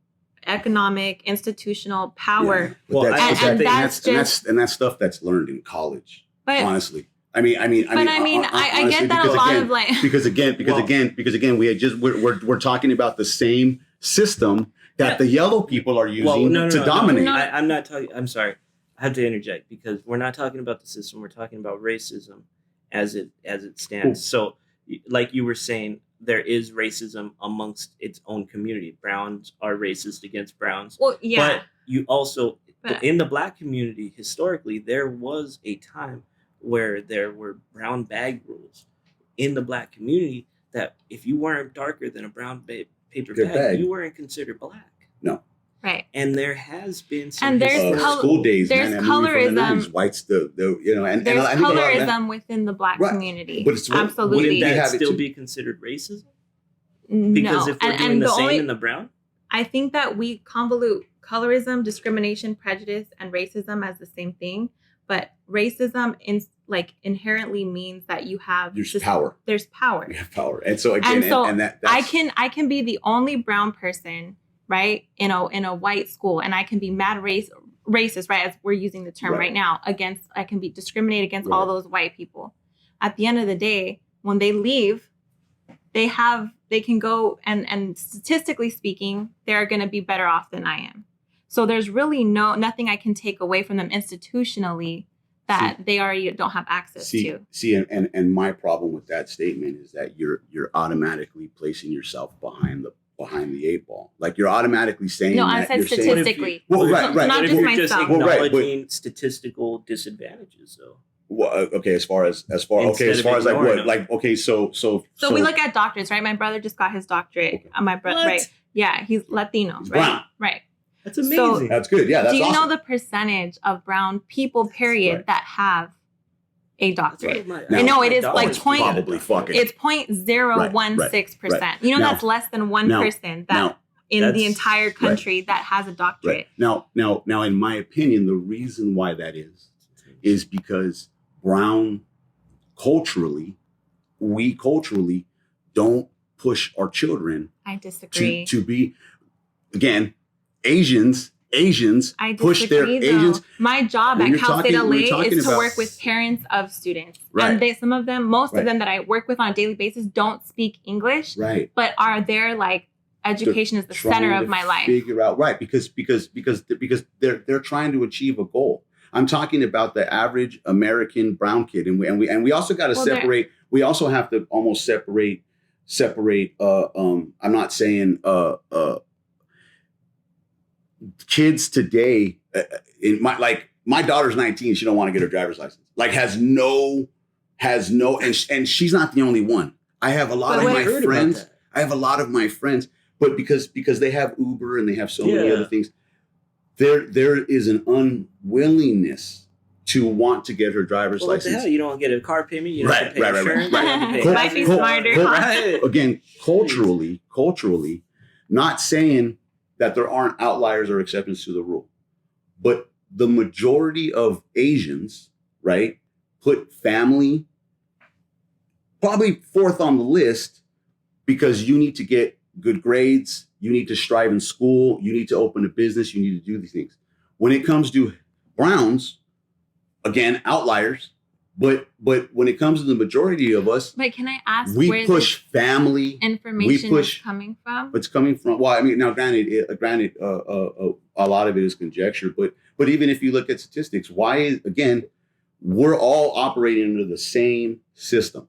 economic, institutional power. Yeah. Well, that's stuff that's learned in college. But honestly, I get that a lot of like because again, we're talking about the same system that the yellow people are using to dominate. No. I'm not talking. I'm sorry. I have to interject because we're not talking about the system. We're talking about racism as it stands. So, like you were saying, there is racism amongst its own community. Browns are racist against browns. Well, yeah. But you also, in the black community, historically, there was a time where there were brown bag rules in the black community that if you weren't darker than a brown paper bag, you weren't considered black. No. Right. And there has been some and there's school days. There's colorism. Whites, there's colorism within the black community. But it's absolutely. Wouldn't that still be considered racism? Because if we're doing the same in the brown? I think that we convolute colorism, discrimination, prejudice, and racism as the same thing. But racism inherently means that you have power. There's power. You have power. And so again, that's I can be the only brown person, right, in a white school, and I can be mad racist, right, as we're using the term right now, I can be discriminate against all those white people. At the end of the day, when they leave, they can go and statistically speaking, they're going to be better off than I am. So there's really nothing I can take away from them institutionally that they already don't have access to. And my problem with that statement is that you're automatically placing yourself behind the eight ball. Like you're automatically saying. No, I said statistically. Right. Not just myself. Just acknowledging statistical disadvantages, though. Well, okay. As far as like what? Like okay. So we look at doctors, right? My brother just got his doctorate. Okay. My brother, right? Yeah, he's Latino, he's right? Brown. Right. That's amazing. That's good. Yeah, that's awesome. Do you know the percentage of brown people, period, that have a doctorate? Now, I know it is like it's 0.016%. You know, that's less than one person that in the That's- entire country that has a doctorate. Right. Now, in my opinion, the reason why that is because Brown we culturally don't push our children I disagree. to be, again, Asians I push their disagree, though. Asians. My job When at you're Cal State talking- when LA you're talking is to about- work with parents of students. Right. And some of them, most Right. of them that I work with on a daily basis don't speak English, Right. but are there like education is the center Trying of to my life. Figure out right because they're trying to achieve a goal. I'm talking about the average American brown kid, and we also got to separate. We also have to almost separate. I'm not saying kids today. My daughter's 19. She don't want to get her driver's license. Like has no, and she's not the only one. I have a lot of my friends. I have a lot of my friends, but because they have Uber and they have so many other things, there is an unwillingness to want to get her driver's Well, what license. the hell? You don't get a car payment. You don't have to pay insurance. right. You don't have to pay Might be taxes. smarter. Right. Again, culturally, not saying that there aren't outliers or exceptions to the rule, but the majority of Asians, right, put family probably fourth on the list because you need to get good grades, you need to strive in school, you need to open a business, you need to do these things. When it comes to Browns, again, outliers, but when it comes to the majority of us, But can I ask we where push family. this information push- is coming from? It's coming from. Well, I mean, now granted, a lot of it is conjecture, but even if you look at statistics, we're all operating under the same system.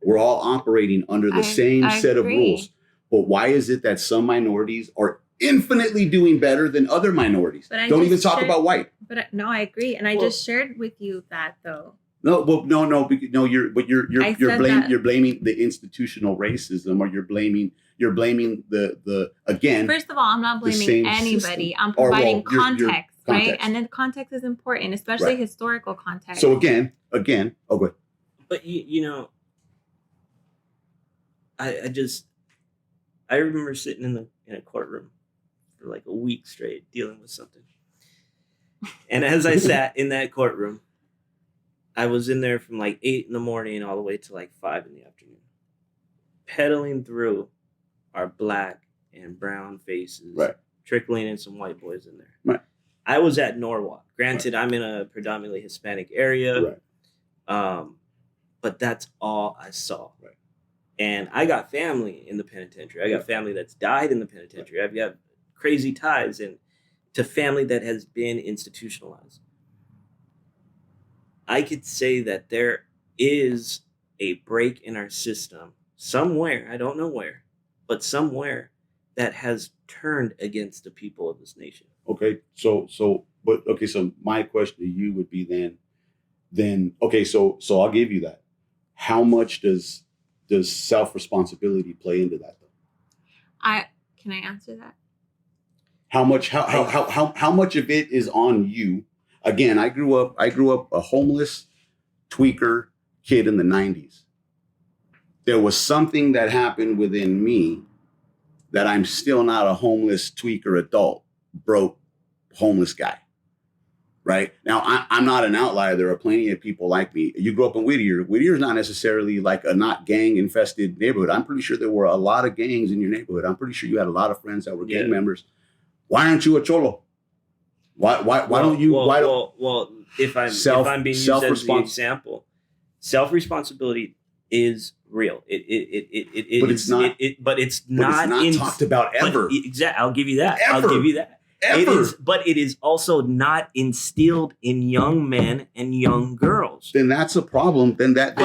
We're all operating under the same set of agree. rules. But why is it that some minorities are infinitely doing better than other minorities? But I Don't just even talk shared- about white. But no, I agree, and I Well- just shared with you that though. No, well, no. You're I said that- you're blaming the institutional racism, or you're blaming the again. First of all, I'm not the blaming same anybody. system. I'm Or, well, providing your context, right? context. And then context is important, especially Right. historical context. So again. Oh, go ahead. But you know, I remember sitting in a courtroom for like a week straight dealing with something. And as I sat in that courtroom, I was in there from like 8 a.m. all the way to like 5 p.m, pedaling through our black and brown faces, Right. trickling in some white boys in there. Right. I was at Norwalk. Granted, I'm in a predominantly Hispanic area. Right. But that's all I saw. Right. And I got family in the penitentiary. I got family that's died in the penitentiary. I've got crazy ties to family that has been institutionalized. I could say that there is a break in our system somewhere, I don't know where, but somewhere that has turned against the people of this nation. Okay. So my question to you would be then okay, so I'll give you that. How much does self-responsibility play into that though? Can I answer that? How much of it is on you? Again, I grew up a homeless tweaker kid in the 90s. There was something that happened within me that I'm still not a homeless tweaker adult, broke homeless guy. Right now, I'm not an outlier. There are plenty of people like me. You grew up in Whittier. Whittier is not necessarily like a not gang infested neighborhood. I'm pretty sure there were a lot of gangs in your neighborhood. I'm pretty sure you had a lot of friends that were gang members. Why aren't you a cholo? Why don't you? Well, if I'm being used as the example, self-responsibility is real. But it's not talked about ever. Exactly. I'll give you that. Ever. I'll give you that. Ever. But it is also not instilled in young men and young girls. Then that's a problem. Then that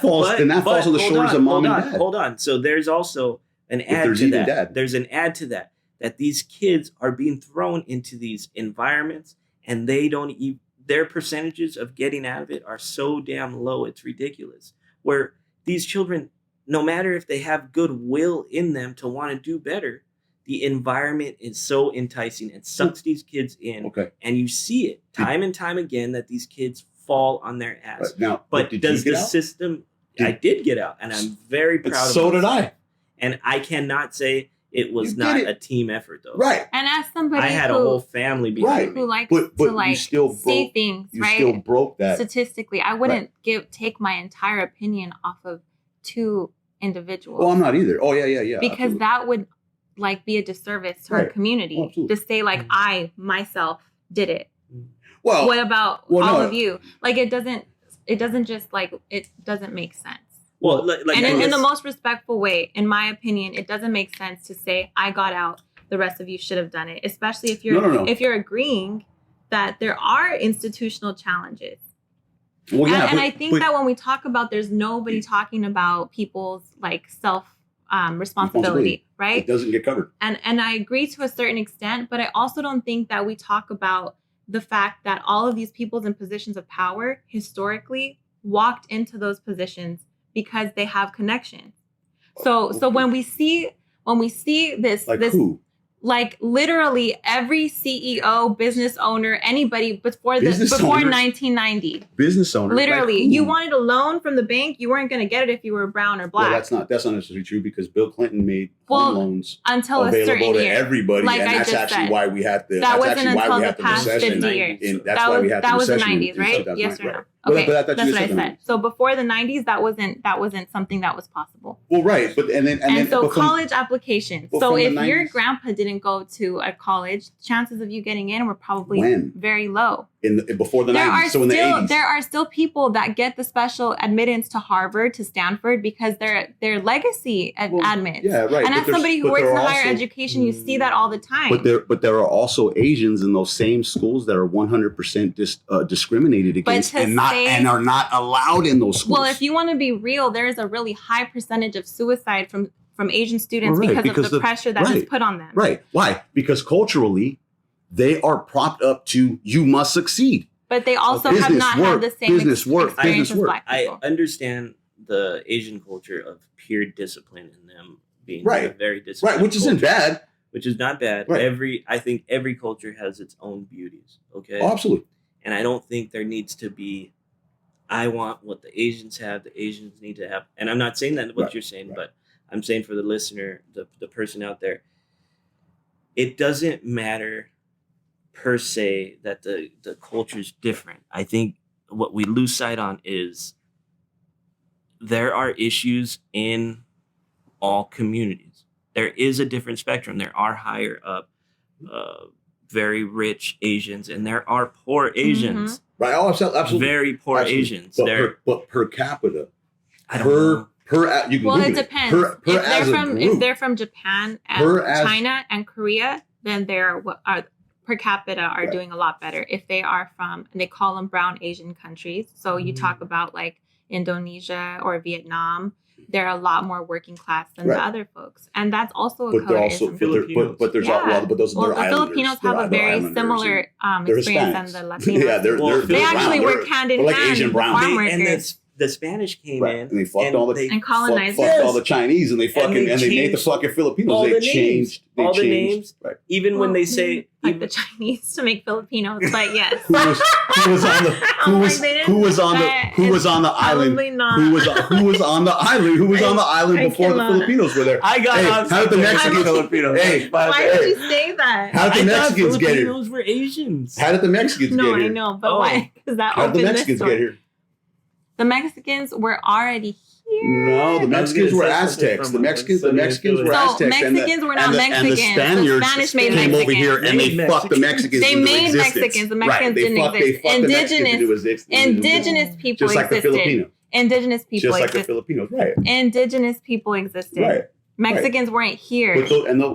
falls on the shoulders of mom and dad. Hold on. So there's also an add to that. Dad. There's an add to that these kids are being thrown into these environments and their percentages of getting out of it are so damn low, it's ridiculous. Where these children, no matter if they have goodwill in them to want to do better, the environment is so enticing and sucks these kids in. Okay. And you see it time and time again that these kids fall on their ass. But does the system... I did get out, and I'm very proud of it. So did I. And I cannot say It was You not did it. a team effort, though. Right. And as somebody I had a whole family behind me. who likes But to you like still see broke- things, You right? still broke that. Statistically, I wouldn't take my entire opinion off of two individuals. Oh, I'm not either. Oh, yeah. Because absolutely. that would like be a disservice to our Right. community Oh, absolutely. to say like I myself did it. Well, What about well, all no. of you? Like it doesn't just like it doesn't make sense. Well, like And in the this- most respectful way, in my opinion, it doesn't make sense to say I got out, the rest of you should have done it, especially if you're No. if you're agreeing that there are institutional challenges. well, yeah, And I think that when we talk about, there's nobody talking about people's like self responsibility, right? it doesn't get covered. And I agree to a certain extent, but I also don't think that we talk about the fact that all of these people in positions of power historically walked into those positions because they have connections. So when we see this Like this who? like literally every CEO, business owner, anybody before Business before owner? 1990. Business owner. Literally, Like who? you wanted a loan from the bank, you weren't going to get it if you were brown or black. Well, that's not necessarily true because Bill Clinton made Well, home loans until a available certain to year. everybody, Like and I that's just actually said. why we had the. That that's wasn't actually why until we the had the past recession. 50 years. And that's why we had the that was the recession 90s, in right? 2009, Yes or no? right. But Okay, I thought that's you what I said said. So before the 90s, that wasn't something that was possible. Well, right, but and then So but from- college applications. but So from the if your 90s grandpa didn't go to a college, chances of you getting in were probably When? very low. before the 90s, so in the 80s. There are still people that get the special admittance to Harvard, to Stanford, because they're legacy admits. Yeah, right. And but as somebody who but works there in are higher also- education, you see that all the time. But there are also Asians in those same schools that are 100% discriminated against to and are not allowed in those schools. Well, if you want to be real, there is a really high percentage of suicide from Asian students Right, because because of the pressure that is right, put on them. Right. Why? Because culturally, they are propped up to you must succeed. But they also Business have not work, had the same business work, experience business as work. black I people. understand the Asian culture of peer discipline and them being Right. a very disciplined Right, which isn't culture, bad. which is not bad. Right. I think every culture has its own beauties. Okay. Oh, absolutely. And I don't think there needs to be, I want what the Asians have, the Asians need to have. And I'm not saying that what Right, you're saying, right. but I'm saying for the listener, the person out there, it doesn't matter per se that the culture's different. I think what we lose sight on is there are issues in all communities. There is a different spectrum. There are higher up, very rich Asians, and there are poor Asians. Right. Oh, absolutely. Very poor Absolutely. Asians. But per capita, I don't know. you can Well, Google it depends. Per as a If group. they're from Japan Per and as- China and Korea, then they're per capita are Right. doing a lot better. If they are from, and they call them brown Asian countries. So you talk about like Indonesia or Vietnam, they're a lot more working class than the Right. other folks, and that's also a but they're also colorism. Filipinos. but there's Yeah. well, but those Well, they're the islanders. Filipinos They're- have a they're very islanders, similar and they're experience than Hispanics. the Latinos. Yeah, they're Well, they're They actually brown. work hand in they're like hand Asian with brown. farm And workers. the Spanish came Right. in And they fucked all the- they And colonized. fucked all the Chinese and they fucking they and they made the changed fucking Filipinos. all They the changed. They all the changed. names. Right. even when they say like the Chinese to make Filipinos, but yes. Who was on the I'm like, they didn't- who was on the island? Probably not. Who was on the island? Who was on the island I before the cannot. Filipinos were there? I got Hey, on how did the something. Mexicans- Filipinos. Hey, Why did you say that? How did the I thought Mexicans get here? Filipinos were Asians. How did the Mexicans No, get I here? know, but Oh. why? Because that How did the opened this Mexicans door. get here? The Mexicans were already here. No, the Mexicans gonna were say something Aztecs. from The Mexicans something were So Aztecs. and Mexicans the, were not and the, Mexicans. And the The Spaniards Spanish made came over Mexicans. here and they Made fucked the Mexicans They into made existence. Mexicans. The Right, Mexicans they didn't fucked, exist. They fucked the Mexicans into existence. Indigenous people Just like the existed. Filipinos. Indigenous people Just like the existed. Filipinos. Right. Indigenous people existed. Right. Mexicans weren't here.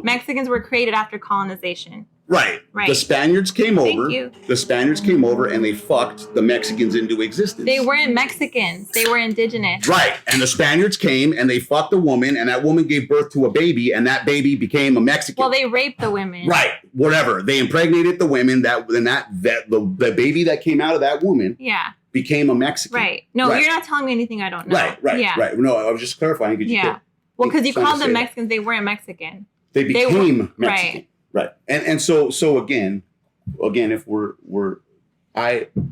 Mexicans were created after colonization. Right. Right. The Spaniards came Thank over. you. The Spaniards came over and they fucked the Mexicans into existence. They weren't Mexicans. They were indigenous. Right. And the Spaniards came and they fucked a woman and that woman gave birth to a baby and that baby became a Mexican. Well, they raped the women. Right. Whatever. They impregnated the women the baby that came out of that woman Yeah. became a Mexican. Right. No, Right. you're not telling me anything I don't know. Right. Yeah. Right. No, I was just clarifying. Yeah. Well, because you trying to called them say that. Mexicans, they weren't Mexican. They became were- Mexican. Right. And so again, if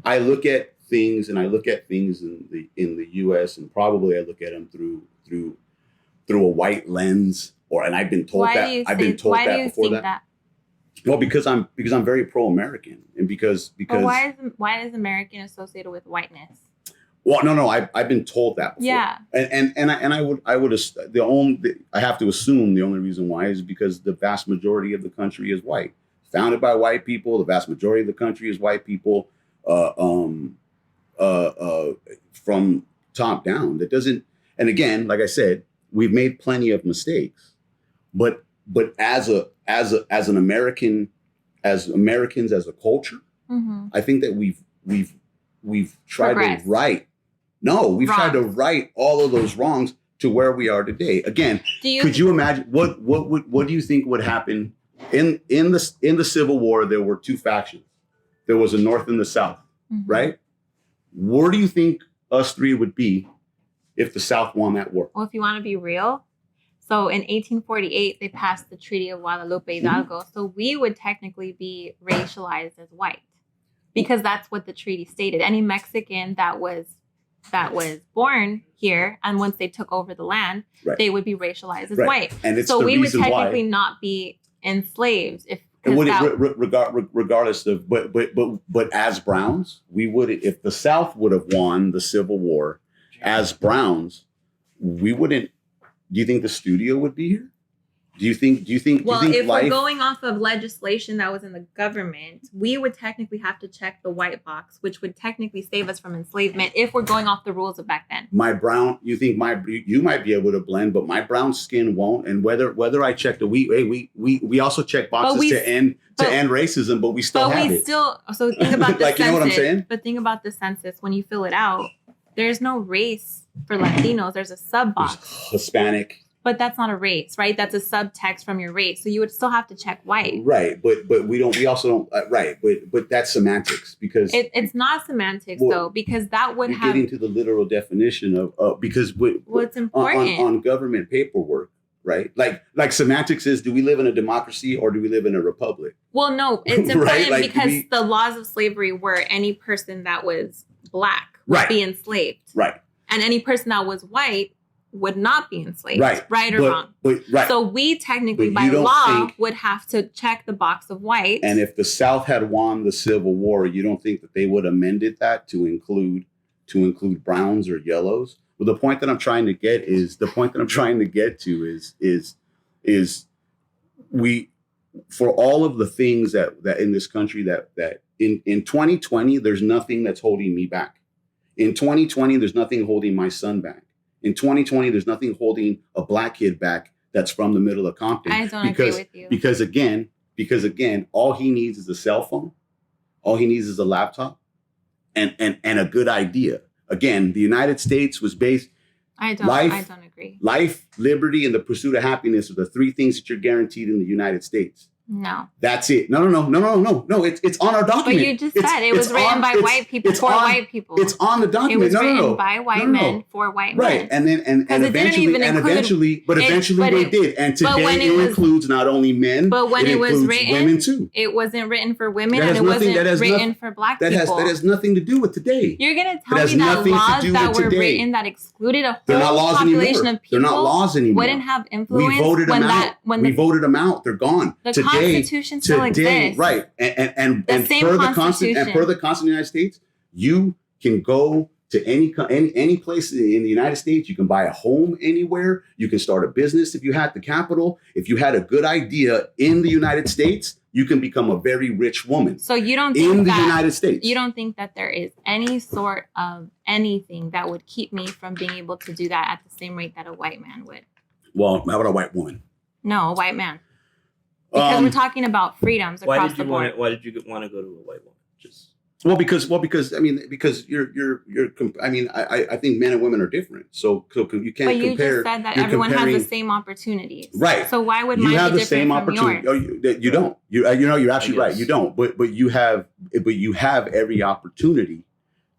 I look at things and I look at things in the US and probably I look at them through through a white lens, and I've been told that. I've been told that before that. Well, because I'm very pro-American, and because why is American associated with whiteness? Well, no, I've been told that before. Yeah. And I have to assume the only reason why is because the vast majority of the country is white, founded by white people. The vast majority of the country is white people, from top down. That doesn't. And again, like I said, we've made plenty of mistakes, but as an American, as Americans, as a culture, I think that we've tried to right. No, we've tried to right all of those wrongs to where we are today. Again, could you imagine what do you think would happen in the Civil War? There were two factions. There was a North and the South, right? Where do you think us three would be if the South won that war? Well, if you want to be real, so in 1848 they passed the Treaty of Guadalupe Hidalgo. So we would technically be racialized as white because that's what the treaty stated. Any Mexican that was born here, and once they took over the land, they would be racialized as white. And it's so we would technically not be enslaved if. And would regardless of, but as Browns, we would, if the South would have won the Civil War, as Browns, we wouldn't. Do you think the studio would be here? Do you think? Well, if we're going off of legislation that was in the government, we would technically have to check the white box, which would technically save us from enslavement if we're going off the rules of back then. You might be able to blend, but my brown skin won't. And whether I check we also check boxes to end racism, but we still have it. So think about the like, census. You know what I'm saying? But think about the census. When you fill it out, there's no race for Latinos. There's a sub box. Hispanic. But that's not a race, right? That's a subtext from your race. So you would still have to check white. Right. But we also don't, right. But that's semantics because. It's not semantics though, because that would have. Getting to the literal definition of because what's important on government paperwork, right? Like semantics is, do we live in a democracy or do we live in a republic? Well, no, it's important right? Like, because the laws of slavery were any person that was black would be enslaved. Right. And any person that was white would not be enslaved, right or wrong. Right. So we technically, by law, would have to check the box of white. And if the South had won the Civil War, you don't think that they would have amended that to include browns or yellows? Well, the point that I'm trying to get is we, for all of the things that in this country that in 2020, there's nothing that's holding me back. In 2020, there's nothing holding my son back. In 2020, there's nothing holding a black kid back that's from the middle of Compton. I don't agree with you. Because again, all he needs is a cell phone. All he needs is a laptop and a good idea. Again, the United States was based. I don't agree. Life, liberty, and the pursuit of happiness are the three things that you're guaranteed in the United States. No. That's it. No. It's on our document. But you just said it was written by white people for white people. It's on the document. It was written by white men for white men. Right. And then eventually they did. And today it includes not only men, but when it was written, women too. It wasn't written for women and it wasn't written for black people. That has nothing to do with today. You're gonna tell me that laws that were written that excluded a whole population of people They're not laws anymore. Wouldn't have influence. We voted them out. We voted them out. They're gone. The Constitution still exists. Right. And per the Constitution of the United States, you can go to any place in the United States. You can buy a home anywhere. You can start a business if you had the capital. If you had a good idea in the United States, you can become a very rich woman. So you don't think in the United States. You don't think that there is any sort of anything that would keep me from being able to do that at the same rate that a white man would? Well, how about a white woman? No, a white man. Because we're talking about freedoms across the board. Why did you want to go to a white woman? Because I think men and women are different. So you can't compare. But you just said that everyone has the same opportunities. Right. So why would mine be different from yours? You don't. You're absolutely right. You don't. But you have every opportunity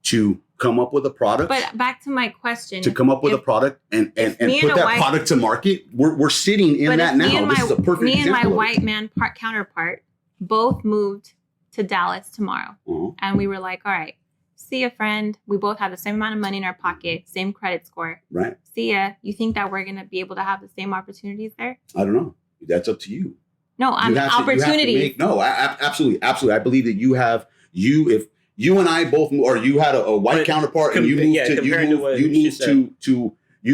to come up with a product. But back to my question. To come up with a product and put that product to market. We're sitting in that now. This is a perfect example. Me and my white man counterpart both moved to Dallas tomorrow. And we were like, all right, see ya, friend. We both have the same amount of money in our pocket, same credit score. Right. See ya. You think that we're going to be able to have the same opportunities there? I don't know. That's up to you. No, I'm opportunities. Absolutely. I believe that if you and I both, or you had a white counterpart and you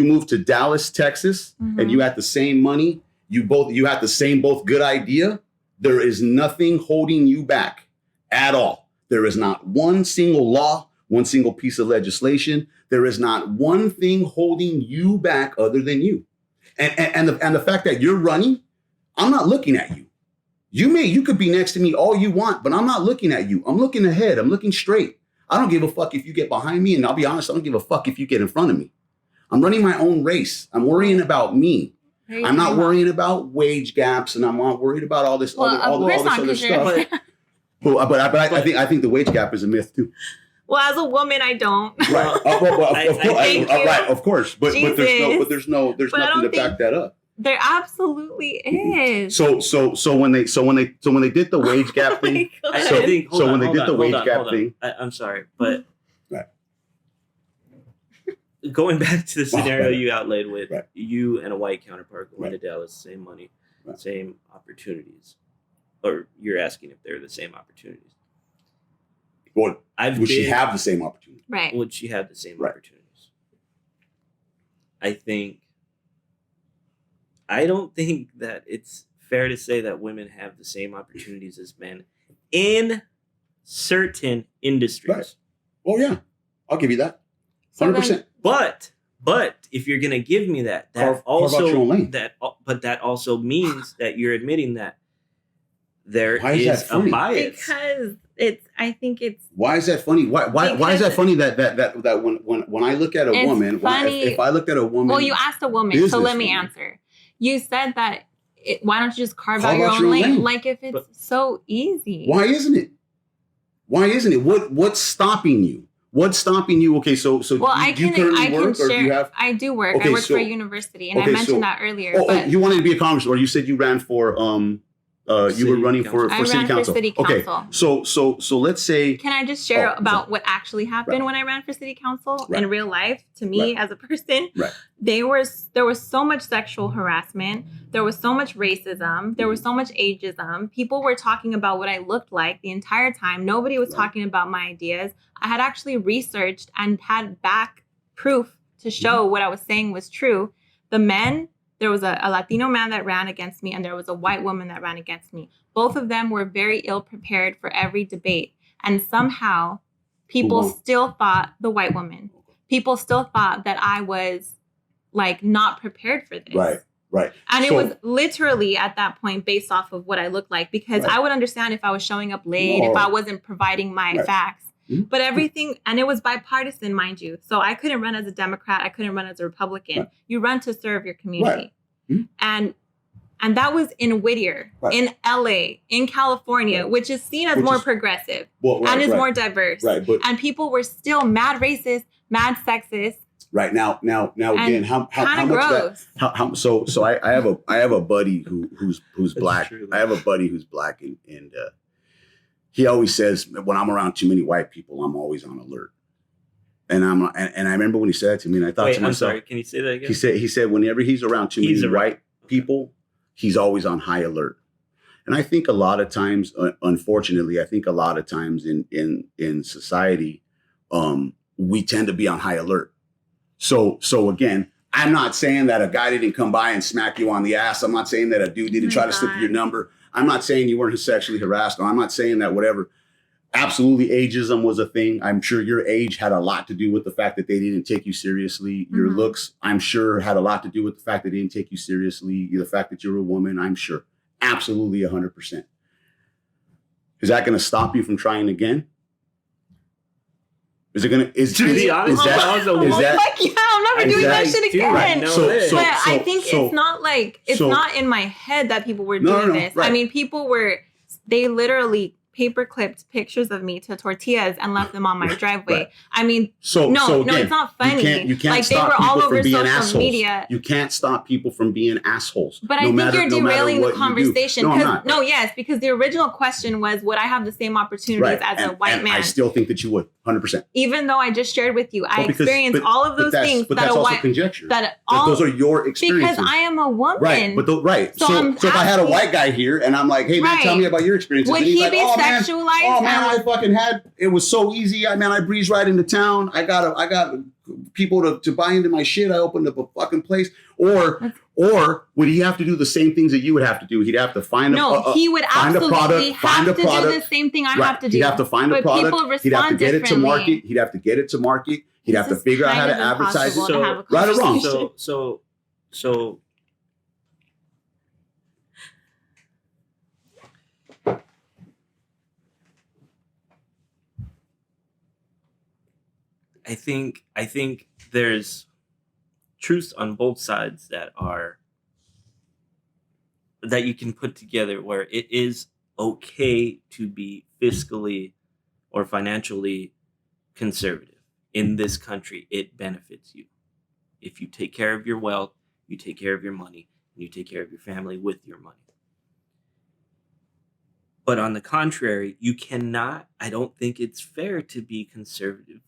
moved to Dallas, Texas, and you had the same money, you had the same both good idea, there is nothing holding you back at all. There is not one single law, one single piece of legislation. There is not one thing holding you back other than you. And the fact that you're running, I'm not looking at you. You could be next to me all you want, but I'm not looking at you. I'm looking ahead. I'm looking straight. I don't give a fuck if you get behind me. And I'll be honest, I don't give a fuck if you get in front of me. I'm running my own race. I'm worrying about me. I'm not worrying about wage gaps, and I'm not worried about all this other stuff. But I think the wage gap is a myth too. Well, as a woman, I don't. Right. Of course. But there's nothing to back that up. There absolutely is. So when they did the wage gap thing, I'm sorry, but going back to the scenario you outlaid with you and a white counterpart going to Dallas, same money, same opportunities, or you're asking if they're the same opportunities. Well, would she have the same opportunity? Right. Would she have the same opportunities? I don't think that it's fair to say that women have the same opportunities as men in certain industries. Right. Oh yeah, I'll give you that. 100%. But if you're gonna give me that also means that you're admitting that there is a bias. Because I think it's. Why is that funny? Why is that funny that when I look at a woman, if I looked at a woman. Well, you asked a woman, so let me answer. You said that. Why don't you just carve out your own lane? Like if it's so easy. Why isn't it? What's stopping you? What's stopping you? Okay, so you currently work, or do you have? I do work. Okay, I work for a university, and I mentioned that earlier. But you wanted to be a congressman, or you said you ran for you were running for city council. For city council. Okay, so let's say. Can I just share about what actually happened when I ran for city council in real life? To me, as a person, there was so much sexual harassment. There was so much racism. There was so much ageism. People were talking about what I looked like the entire time. Nobody was talking about my ideas. I had actually researched and had back proof to show what I was saying was true. The men. There was a Latino man that ran against me, and there was a white woman that ran against me. Both of them were very ill prepared for every debate. And somehow people still thought, the white woman, people still thought that I was like not prepared for this. Right. And it was literally at that point based off of what I looked like, because I would understand if I was showing up late, if I wasn't providing my facts. But everything, and it was bipartisan, mind you. So I couldn't run as a Democrat. I couldn't run as a Republican. You run to serve your community. And that was in Whittier, in LA, in California, which is seen as more progressive and is more diverse. And people were still mad racist, mad sexist. Right now again, how much that? So I have a buddy who's black. I have a buddy who's black, and he always says, when I'm around too many white people, I'm always on alert. And I remember when he said that to me, and I thought to myself, I'm sorry, can you say that again? He said whenever he's around too many white people, he's always on high alert. And I think a lot of times, unfortunately, in society, we tend to be on high alert. So again, I'm not saying that a guy didn't come by and smack you on the ass. I'm not saying that a dude didn't try to slip your number. I'm not saying you weren't sexually harassed, or I'm not saying that whatever. Absolutely, ageism was a thing. I'm sure your age had a lot to do with the fact that they didn't take you seriously. Your looks, I'm sure, had a lot to do with the fact that they didn't take you seriously. The fact that you're a woman, I'm sure. Absolutely 100%. Is that going to stop you from trying again? Is it going to... To be honest, I'm never doing that shit again. Right. But I think it's not like... It's not in my head that people were doing this. Right. I mean, people were... They literally... paper clipped pictures of me to tortillas and left them on my driveway. I mean, again, it's not funny. You can't like stop they were all people over from being social assholes. Media. You can't stop people from being assholes. But I think you're derailing the conversation. Because the original question was, would I have the same opportunities as a white man? I still think that you would. 100%. Even though I just shared with you, I Well, because- experienced but- all of those things But that that's a also white conjecture. that But all those are your experiences. because I am a woman. Right, but right. So So, I'm if I had a asking- white guy here and I'm like, hey man, tell Right. me about your experiences. Would and he's he like, be sexualized? Oh man, I fucking had it was so easy. I breezed right into town. I got people to buy into my shit. I opened up a fucking place. Or would he have to do the same things that you would have to do? He'd have to find he would find a absolutely product, find have a to product. do the same thing I Right. have to do. He'd have to find a But product. people He'd have to respond get it to differently. market. He'd have to get it to market. He'd have to This is figure out how kind to of advertise it. impossible to have a Right or wrong? conversation. So I think there's truths on both sides that you can put together where it is okay to be fiscally or financially conservative. In this country, it benefits you. If you take care of your wealth, you take care of your money, and you take care of your family with your money. But on the contrary, you cannot, I don't think it's fair to be conservative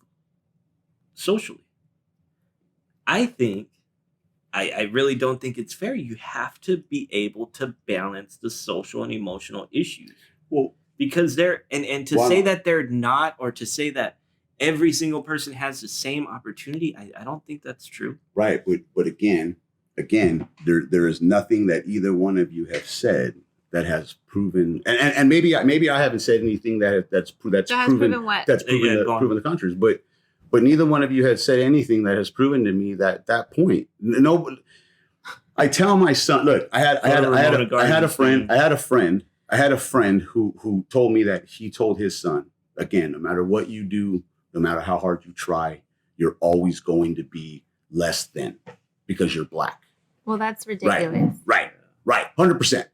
socially. I really don't think it's fair. You have to be able to balance the social and emotional issues. Well, because and to say that they're not, or to say that every single person has the same opportunity, I don't think that's true. right, but again, there is nothing that either one of you have said that has proven, and maybe I haven't said anything that's proven what? that's proven the contrary. But neither one of you has said anything that has proven to me that point. No, I tell my son, look, I had a friend who told me that he told his son, again, no matter what you do, no matter how hard you try, you're always going to be less than because you're black. Well, that's ridiculous. Right, 100%.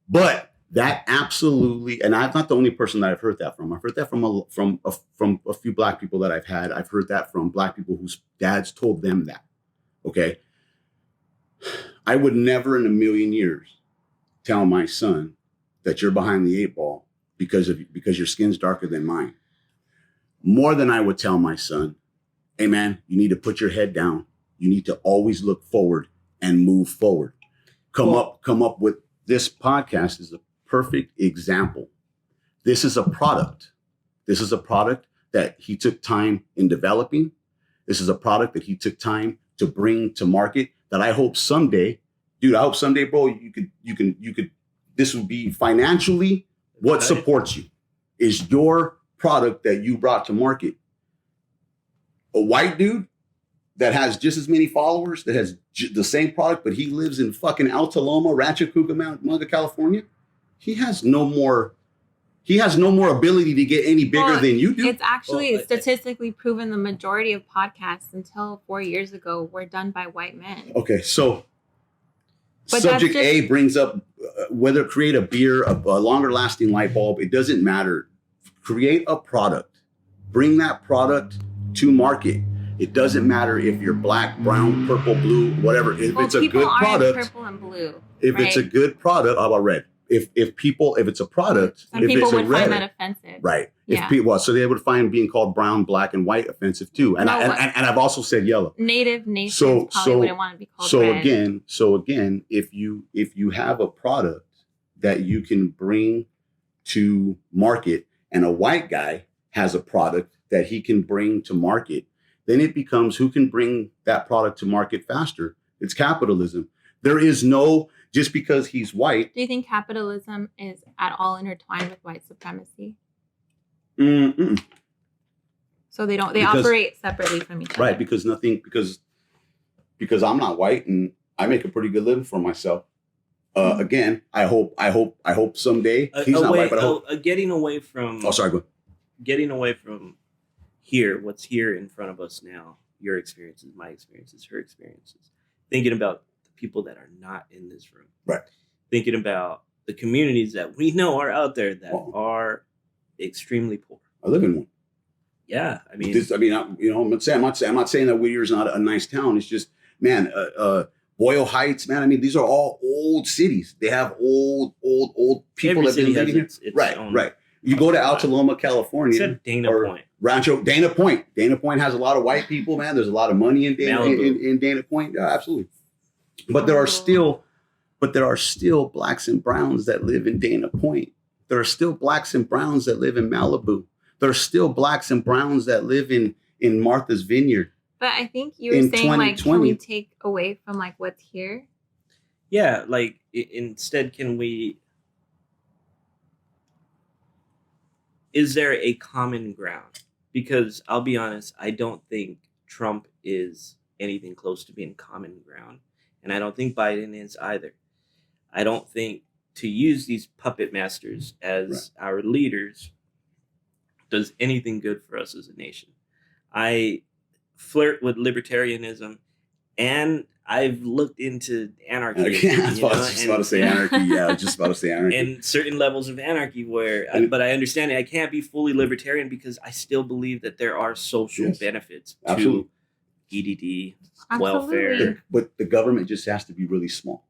But that absolutely, and I'm not the only person that I've heard that from. I've heard that from a few black people that I've had. I've heard that from black people whose dads told them that. Okay, I would never in a million years tell my son that you're behind the 8 ball because your skin's darker than mine. More than I would tell my son, hey man, you need to put your head down. You need to always look forward and move forward. Come up with this podcast is a perfect example. This is a product. This is a product that he took time in developing. This is a product that he took time to bring to market that I hope someday, dude, I hope someday, bro, you could, this would be financially what supports you is your product that you brought to market. A white dude that has just as many followers, that has the same product, but he lives in fucking Alta Loma, Rancho Cucamonga, California. He has no more ability to get any bigger than you do. It's actually statistically proven the majority of podcasts until 4 years ago were done by white men. Okay, so But subject that's A brings up whether create a beer, a longer lasting light bulb, it doesn't matter. Create a product. Bring that product to market. It doesn't matter if you're black, brown, purple, blue, whatever. If it's a good product, purple and blue. if it's a good product, how about red? If it's a product, Some if people it's a would red, find that offensive. right? Yeah. If people, so they would find being called brown, black, and white offensive too. And No, and I've also said yellow. Native nations probably wouldn't want to be called red. So again, if you have a product that you can bring to market, and a white guy has a product that he can bring to market, then it becomes who can bring that product to market faster. It's capitalism. There is no, just because he's white. Do you think capitalism is at all intertwined with white supremacy? Mm-mm. So they operate separately from each other. Right, because I'm not white and I make a pretty good living for myself. Again, I hope someday he's not white, but I hope. Getting away from. Oh, sorry, go ahead. Getting away from here, what's here in front of us now, your experiences, my experiences, her experiences. Thinking about the people that are not in this room. Right. Thinking about the communities that we know are out there that are extremely poor. I live in one. Yeah, I mean, I'm not saying that Whittier's not a nice town. It's just, man, Boyle Heights, man. I mean, these are all old cities. They have old people every that have been city has living here. its Right, own. right. You go to Alta Loma, California. Except Dana Point. Rancho, Dana Point. Dana Point has a lot of white people, man. There's a lot of money in Dana Point. Yeah, absolutely. But there are still blacks and browns that live in Dana Point. There are still blacks and browns that live in Malibu. There are still blacks and browns that live in Martha's Vineyard. But I think you were saying, like, can we take away from, like, what's here? Yeah, like, instead, is there a common ground? Because I'll be honest, I don't think Trump is anything close to being common ground. And I don't think Biden is either. I don't think to use these puppet masters as our leaders does anything good for us as a nation. I flirt with libertarianism, and I've looked into anarchy. I was just about to say anarchy. Yeah, I was just about to say anarchy. And certain levels of anarchy but I understand it. I can't be fully libertarian because I still believe that there are social benefits to EDD, welfare. But the government just has to be really small.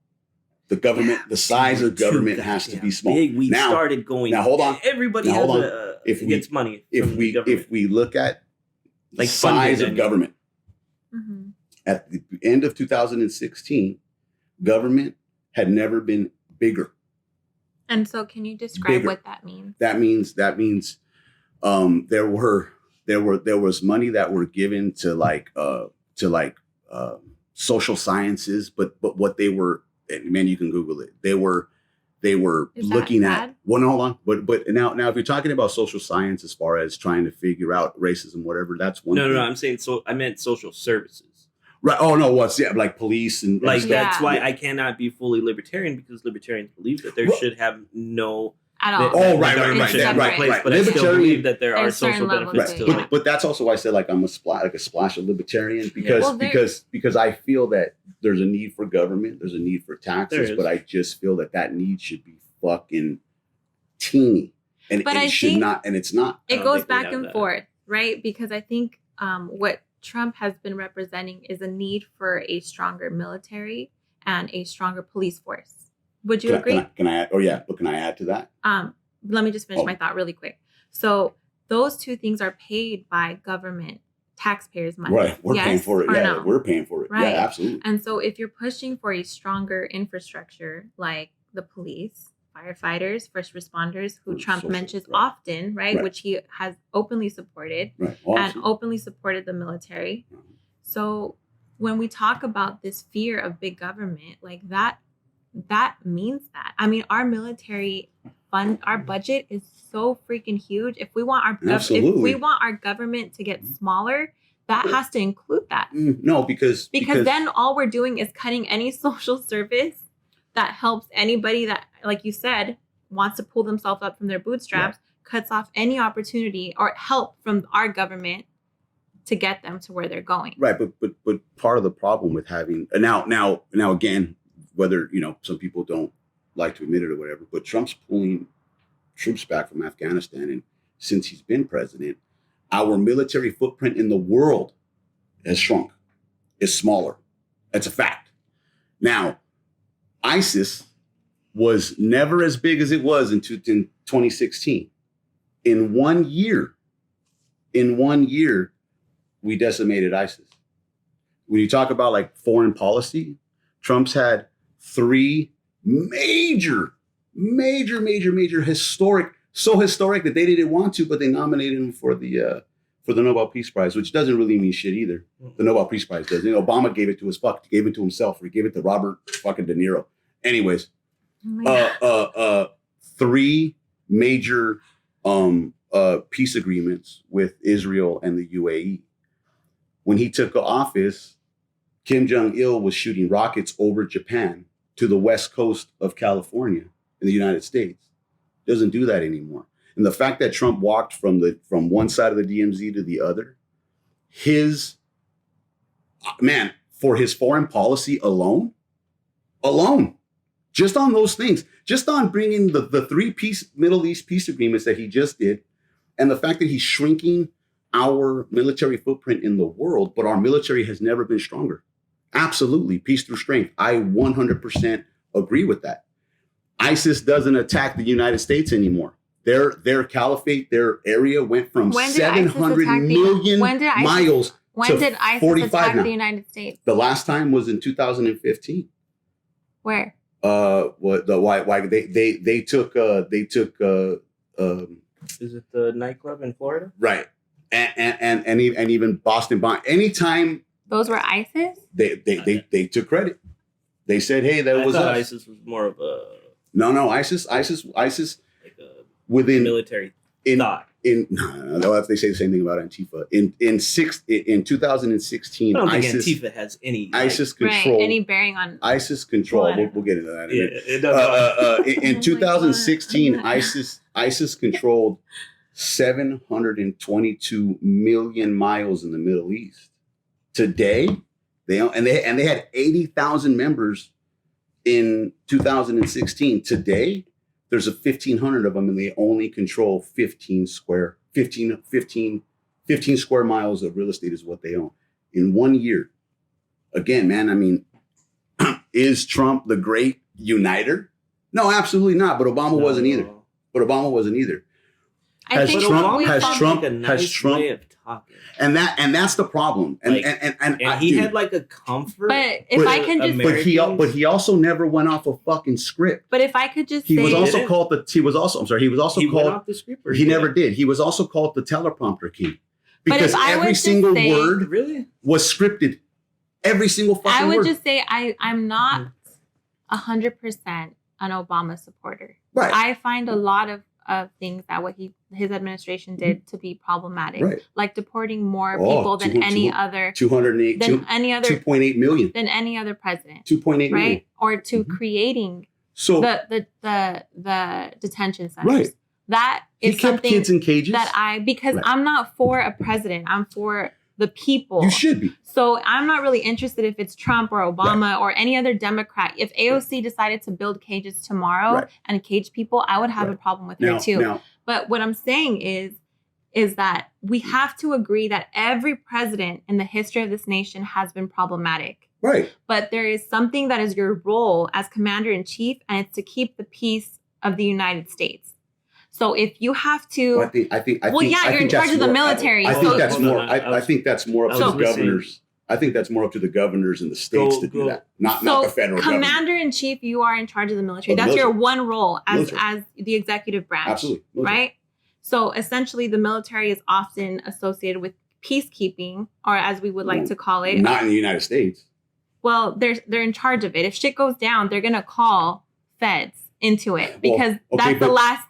The government, the size of government has to be small. We started going. Now hold on. Everybody gets money. If we look at the size of government, at the end of 2016, government had never been bigger. And so, can you describe what that means? That means there was money that were given to social sciences, but what they were, and man, you can Google it. They were looking at. Well, no, hold on. But now if you're talking about social science as far as trying to figure out racism, whatever, that's one. No. I'm saying I meant social services. Right. Oh no. Like police and like that's why I cannot be fully libertarian, because libertarians believe that there should have no. At all. Right. But I still believe that there are social benefits to it. But that's also why I said, like, I'm a splash of libertarian, because I feel that there's a need for government, there's a need for taxes, but I just feel that need should be fucking teeny, and it should not, and it's not. It goes back and forth, right? Because I think what Trump has been representing is a need for a stronger military and a stronger police force. Would you agree? Can I add? Oh yeah, but can I add to that? Let me just finish my thought really quick. So those two things are paid by government taxpayers' money. Right, we're paying for it. Yeah, no? We're paying for it. Right. Yeah, absolutely. And so if you're pushing for a stronger infrastructure like the police, firefighters, first responders, who Trump mentions often, right, which he has openly supported, and openly supported the military. So when we talk about this fear of big government, like that means that. I mean, our military fund, our budget is so freaking huge. If we want our government to get smaller, that has to include that. No, because then all we're doing is cutting any social service that helps anybody that, like you said, wants to pull themselves up from their bootstraps, cuts off any opportunity or help from our government to get them to where they're going. Right, but part of the problem with having now again, whether some people don't like to admit it or whatever, but Trump's pulling troops back from Afghanistan, and since he's been president, our military footprint in the world has shrunk. It's smaller. That's a fact. Now, ISIS was never as big as it was in 2016. In 1 year, we decimated ISIS. When you talk about like foreign policy, Trump's had 3 major historic that they didn't want to, but they nominated him for the Nobel Peace Prize, which doesn't really mean shit either. The Nobel Peace Prize does. Obama gave it to he gave it to himself, or he gave it to Robert fucking De Niro. Anyways, 3 major peace agreements with Israel and the UAE. When he took office, Kim Jong-il was shooting rockets over Japan to the west coast of California in the United States. Doesn't do that anymore. And the fact that Trump walked from one side of the DMZ to the other, for his foreign policy alone, just on those things, just on bringing the 3 Middle East peace agreements that he just did, and the fact that he's shrinking our military footprint in the world, but our military has never been stronger. Absolutely. Peace through strength. I 100% agree with that. ISIS doesn't attack the United States anymore. Their caliphate, their area went from 700 million miles when did ISIS 45 attack now. the United States? The last time was in 2015. Where? What the why they took Is it the nightclub in Florida? right, and even Boston Bomb. Anytime Those were ISIS? they took credit. They said, "Hey, that I was thought us." ISIS was more of a No, ISIS like a within military in thought. no, they say the same thing about Antifa. In 2016, I don't think ISIS Antifa has any ISIS Right. controlled Any bearing on ISIS control. Well, We'll get into that. In a Yeah, minute. it does. In Oh my 2016, God. ISIS controlled 722 million miles in the Middle East. Today, they had 80,000 members in 2016. Today, there's 1,500 of them, and they only control 15 square miles of real estate is what they own in 1 year. Again, man, I mean, is Trump the great uniter? No, absolutely not. But Obama wasn't either. I Has think Trump- we has found- Trump- like a nice Trump- way of talking. And that's the problem. And Like, and He dude, had like a comfort. But if But- I can just Americans- but he also never went off a fucking script. but if I could just He say was also Did it? called the. He was also. I'm sorry. He was also he went called. off the script. Or He never did. He was also called the teleprompter king But because if I every was to single say- word Really? was scripted. Every single fucking I would word. just say I'm not 100% an Obama supporter. Right. I find a lot of things that his administration did to be problematic, Right. like deporting more Oh, people than any other 208 2.8 million. than any other president, 2.8 million. right? Or to Mhm. creating So the detention centers. Right. That he is kept something kids in cages. because Right. I'm not for a president. I'm for the people. You should be. So I'm not really interested if it's Trump or Obama or any other Democrat. If AOC decided to build cages tomorrow Right. and cage people, I would have a Right. problem with her too. Now, But what I'm saying is that we have to agree that every president in the history of this nation has been problematic. right. But there is something that is your role as commander in chief, and it's to keep the peace of the United States. So if you have to, I think. Well, yeah, I you're think in charge that's of the more- military, I so- think that's Hold on, more. I I was- think that's more up I to was the gonna say- governors. I think that's more up to the governors in the states to do that, not the federal government. commander in chief, you are in charge of the military. Of the That's your military. one role as Military. as the executive branch. Absolutely. Military. Right? So essentially the military is often associated with peacekeeping, or as we would like to call it. Not in the United States. Well, they're in charge of it. If shit goes down, they're gonna call feds into it because okay,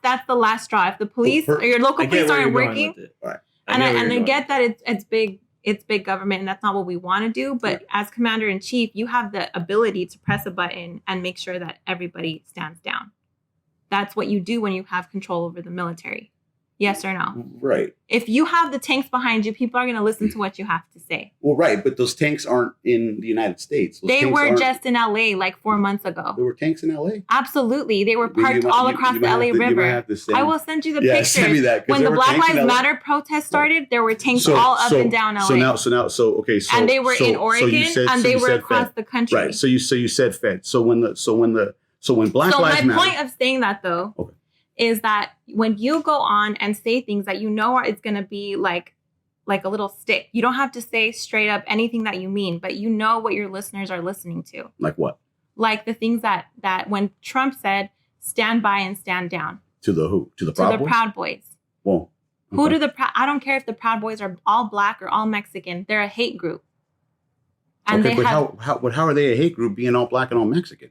that's the last straw. If the police or your local I get police where aren't you're going working, with it. Right. and get where I you're get going that it's big government, and that's not what we want to do. But as commander in chief, you have the ability to press a button and make sure that everybody stands down. That's what you do when you have control over the military. Yes or no? Right. If you have the tanks behind you, people are going to listen to what you have to say. Well, right, but those tanks aren't in the United States. Those They tanks were aren't- just in LA like 4 months ago. There were tanks in LA. Absolutely. They were parked all across the LA River. I will send you the pictures. Send me that. 'cause When there the were Black tanks in Lives LA. Matter protest started, there were tanks all up and down LA. Okay. And they were in Oregon, and they were across the country. Right. So you said Fed. So when Black Lives my Matter. point of saying that though is that when you go on and say things that you know it's going to be like a little stick, you don't have to say straight up anything that you mean, but you know what your listeners are listening to. Like what? Like the things that when Trump said, stand by and stand down. To the who? To the To Proud the Boys? Proud Boys. Well, Who okay. do I don't care if the Proud Boys are all Black or all Mexican. They're a hate group. And Okay, they but have. how are they a hate group being all Black and all Mexican?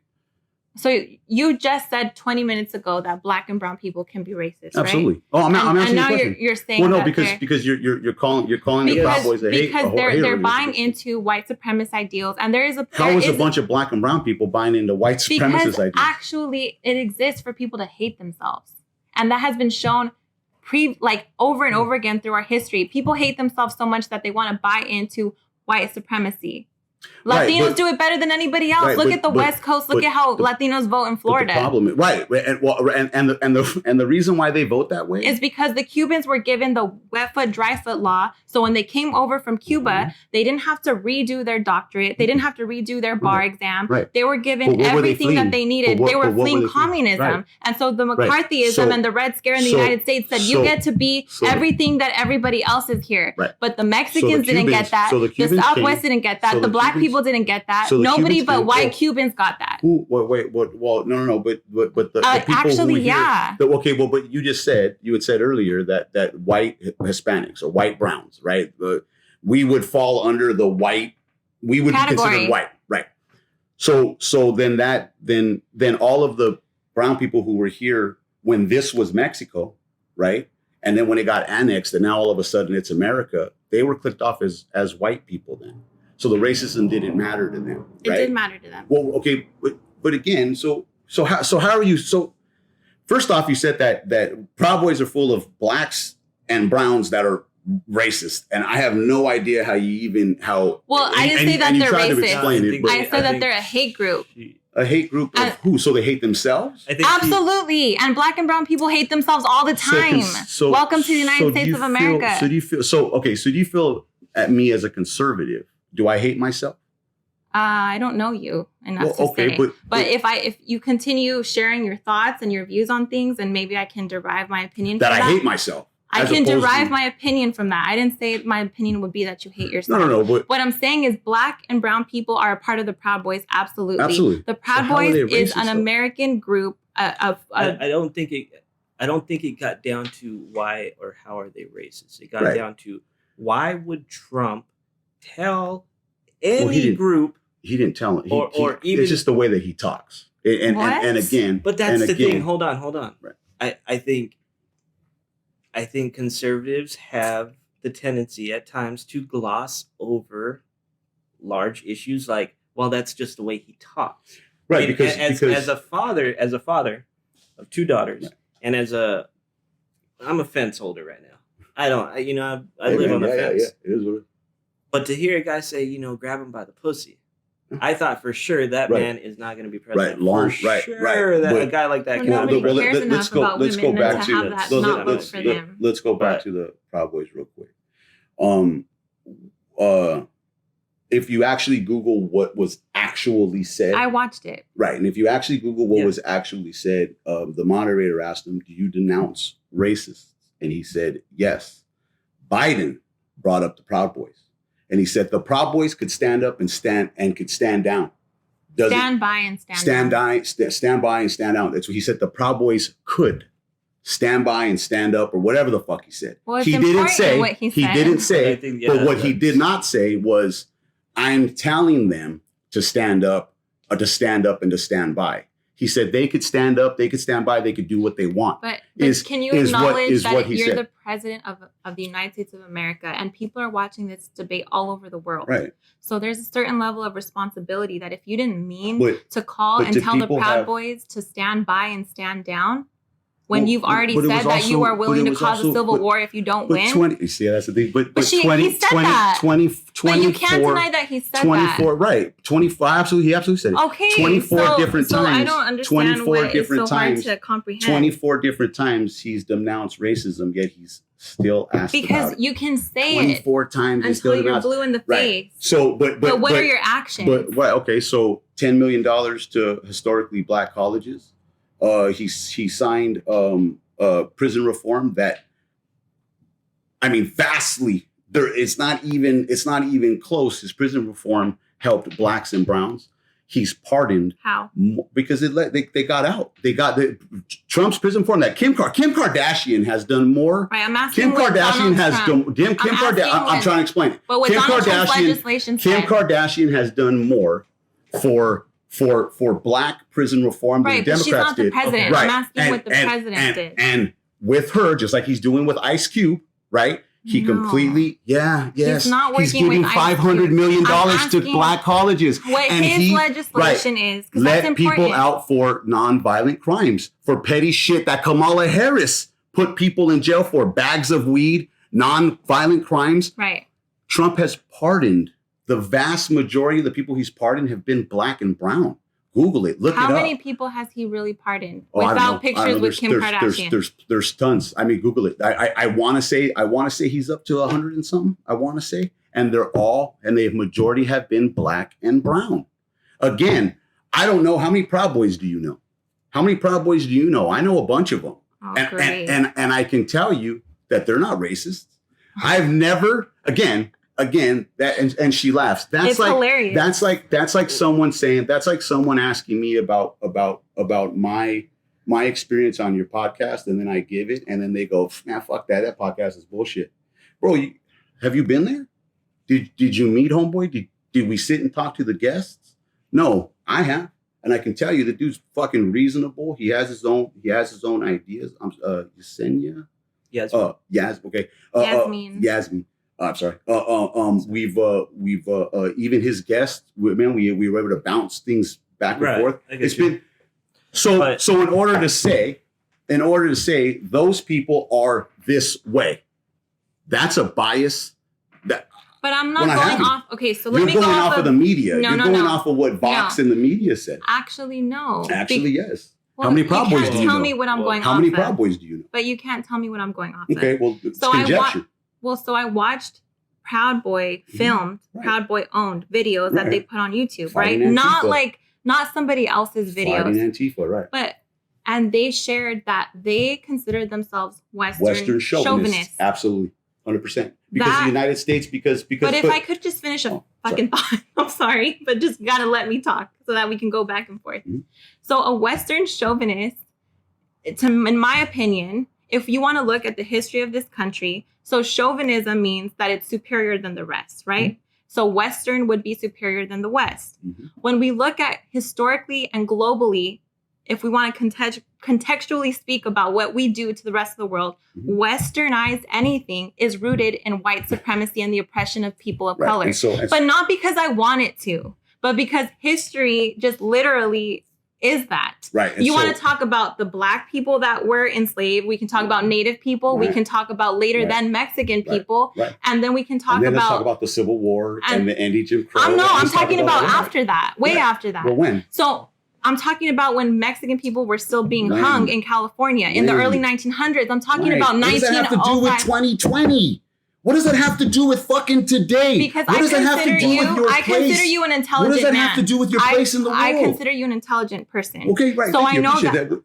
So you just said 20 minutes ago that Black and brown people can be racist, Absolutely. right? Oh, I'm and asking now you a question. you're saying Well, no, that because you're calling the Proud Boys a hate. because they're buying into white supremacist ideals, and there is a How is a bunch of Black and brown people buying into white supremacist because ideas? actually it exists for people to hate themselves, and that has been shown over and over again through our history. People hate themselves so much that they want to buy into white supremacy. Latinos do it better than anybody else. Right, look at the West Coast. Look at how Latinos vote in Florida. But the problem is, and the reason why they vote that way is because the Cubans were given the wet foot, dry foot law. So when they came over from Cuba, they didn't have to redo their doctorate. They didn't have to redo their bar exam. Right. They were given everything that they needed. They were fleeing communism. Right. And so the McCarthyism and the Red Scare in the United States said, you get to be everything that everybody else is here. Right. But the Mexicans didn't get that. The Southwest didn't get that. The black people didn't get that. Nobody but white Cubans got that. Well, no. But the people actually, who were here, but you just said, you had said earlier that white Hispanics or white browns, right? We would fall under the white, we would be considered white, right? So then all of the brown people who were here when this was Mexico, right? And then when it got annexed and now all of a sudden it's America, they were clicked off as white people then. So the racism didn't matter to them. Right? It did matter to them. Well, okay, but again, so how are you? So first off, you said that Proud Boys are full of blacks and browns that are racist, and I have no idea how. Well, I didn't say that they're racist. I said that they're a hate group. A hate group of who? So they hate themselves? Absolutely. And black and brown people hate themselves all the time. Welcome to the United States of America. So do you feel at me as a conservative? Do I hate myself? I don't know you enough to say. But if you continue sharing your thoughts and your views on things, then maybe I can derive my opinion from that. I hate myself. I can derive my opinion from that. I didn't say my opinion would be that you hate yourself. No. But what I'm saying is black and brown people are a part of the Proud Boys. Absolutely. The Proud Boys is an American group I don't think it got down to why or how are they racist. It got down to why would Trump tell any group. He didn't tell him. Or even, it's just the way that he talks. And again. But that's the thing. Hold on. Right. I think conservatives have the tendency at times to gloss over large issues like, well, that's just the way he talks. Right. And because as a father of two daughters, and I'm a fence holder right now. I live on the fence. Yeah, it is what it is. But to hear a guy say, grab him by the pussy, I thought for sure that man is not going to be president. A guy like that. Let's go back to the Proud Boys real quick. If you actually Google what was actually said, I watched it. Right, and if you actually Google what was actually said, the moderator asked him, "Do you denounce racists?" And he said, "Yes." Biden brought up the Proud Boys. And he said the Proud Boys could stand up and stand down. Stand by and stand down. Stand by and stand down. That's what he said. The Proud Boys could stand by and stand up, or whatever the fuck he said. Well, he didn't say what he said. He didn't say. But what he did not say was, "I'm telling them to stand up, or to stand up and to stand by." He said they could stand up, they could stand by, they could do what they want. But can you acknowledge that you're the president of the United States of America and people are watching this debate all over the world? Right. So there's a certain level of responsibility that if you didn't mean to call and tell the Proud Boys to stand by and stand down, when you've already said that you are willing to cause a civil war if you don't win. You see, that's the thing. But he said that. 20, but you can't deny that he said 24, that. Right. 24, absolutely. He absolutely said it. Okay. 24 different times. I don't understand why it's so hard to comprehend. 24 different times he's denounced racism, yet he's still asked because about it. You can say 24 times until you're blue in the face. So, but what are your actions? Okay, so $10 million to historically black colleges. He signed prison reform that, vastly. It's not even close. His prison reform helped blacks and browns. He's pardoned. How? Because they got out. They got Trump's prison reform. That Kim Kardashian has done more. Right, I'm asking. Kim Kardashian has done. Kim Kardashian. I'm trying to explain it. But what Donald Trump's legislation Kim Kardashian has done more for black prison reform than the Democrats did. Right, but she's not the president. Right. I'm asking what the president did. And with her, just like he's doing with Ice Cube, right? He completely, He's not working he's giving with $500 million to black colleges. What his legislation is, because that's important. Let people out for nonviolent crimes, for petty shit that Kamala Harris put people in jail for, bags of weed, nonviolent crimes. Right. Trump has pardoned the vast majority of the people he's pardoned have been black and brown. Google it. Look it up. How many people has he really pardoned I don't know. without pictures with Kim Kardashian? There's tons. I mean, Google it. I want to say he's up to 100 and something. I want to say, and the majority have been black and brown. Again, I don't know how many Proud Boys do you know? How many Proud Boys do you know? I know a bunch of them, and I can tell you that they're not racist. I've never that and she laughs. That's like hilarious. That's like someone saying, that's like someone asking me about my experience on your podcast, and then I give it, and then they go, "Man, fuck that. That podcast is bullshit." Bro, have you been there? Did you meet homeboy? Did we sit and talk to the guests? No, I have. And I can tell you the dude's fucking reasonable. He has his own ideas. Yesenia? Okay. Yazmin. I'm sorry. We've even his guests, man, we were able to bounce things back and forth. It's been so in order to say those people are this way, that's a bias. But I'm not going off. Okay, so let me go off of the media. No, You're going off of what Vox and the media said. Actually, no. Actually, yes. Well, how many Proud Boys do you know? You can't tell me what I'm going off of. How many Proud Boys do you know? But you can't tell me what I'm going off of. Okay, well, it's conjecture. So I watched Proud Boy filmed, Proud Boy owned videos that they put on YouTube, right? Not somebody else's videos. Fighting Antifa, right. And they shared that they considered themselves Western chauvinists. Absolutely. 100%. Because the United States, because. But if I could just finish a fucking thought, I'm sorry, but just gotta let me talk so that we can go back and forth. Mm-hmm. So a Western chauvinist, in my opinion, if you want to look at the history of this country, so chauvinism means that it's superior than the rest, right? Mm-hmm. So Western would be superior than the West. Mm-hmm. When we look at historically and globally, if we want to contextually speak about what we do to the rest of the world, Westernized anything is rooted in white supremacy and the oppression of people of color. But not because I want it to, but because history just literally is that. Right. You want to talk about the Black people that were enslaved. We can talk about Native people. We can talk about later then Mexican people. Right. And then we can talk about... let's talk about the Civil War and the anti-Jim Crow. I'm talking about after that. Way after that. Well, when? So... I'm talking about when Mexican people were still being hung in California in the early 1900s. I'm talking about 1905. What does that have to do with 2020? What does that have to do with fucking today? Because I consider you an intelligent man. What does that have to do with your place in the world? I consider you an intelligent person. Okay, right. So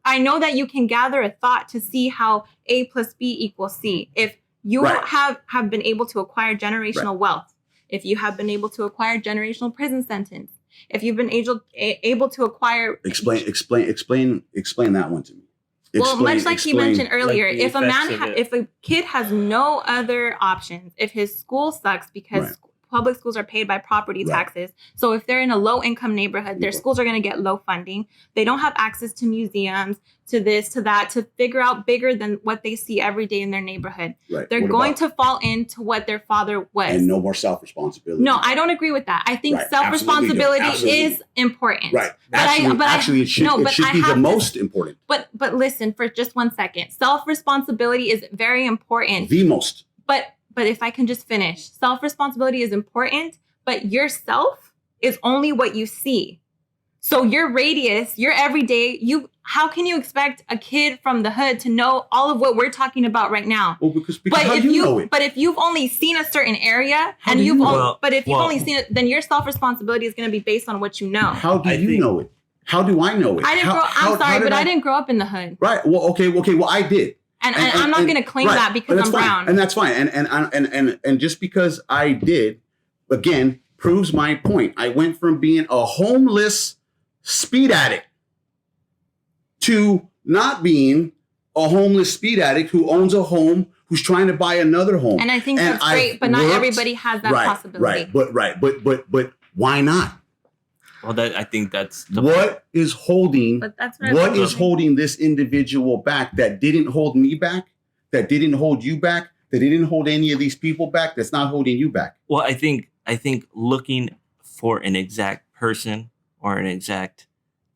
I know that you can gather a thought to see how A plus B equals C. If you have been able to acquire generational wealth, if you have been able to acquire generational prison sentence, if you've been able to acquire... Explain that one to me. Much like he mentioned earlier, if a kid has no other options, if his school sucks because public schools are paid by property taxes. So if they're in a low income neighborhood, their schools are going to get low funding. They don't have access to museums, to this, to that, to figure out bigger than what they see every day in their neighborhood. Right. They're going to fall into what their father was. And no more self-responsibility. No, I don't agree with that. I think self-responsibility is important. Right. It should be the most important. But listen, for just 1 second. Self-responsibility is very important. The most. But if I can just finish, self-responsibility is important, but yourself is only what you see. So your radius, your everyday, how can you expect a kid from the hood to know all of what we're talking about right now? Well, because how do you know it? But if you've only seen a certain area only seen it, then your self-responsibility is going to be based on what you know. How do you know it? How do I know it? I didn't grow up in the hood. Right. Well, okay. Well, I did. And I'm not going to claim that because I'm brown. And that's fine. And just because I did, again, proves my point. I went from being a homeless speed addict to not being a homeless speed addict who owns a home, who's trying to buy another home. And I think that's great, but not everybody has that possibility. But why not? Well, I think that's what is holding. But that's what is holding this individual back that didn't hold me back, that didn't hold you back, that didn't hold any of these people back. That's not holding you back. Well, I think looking for an exact person or an exact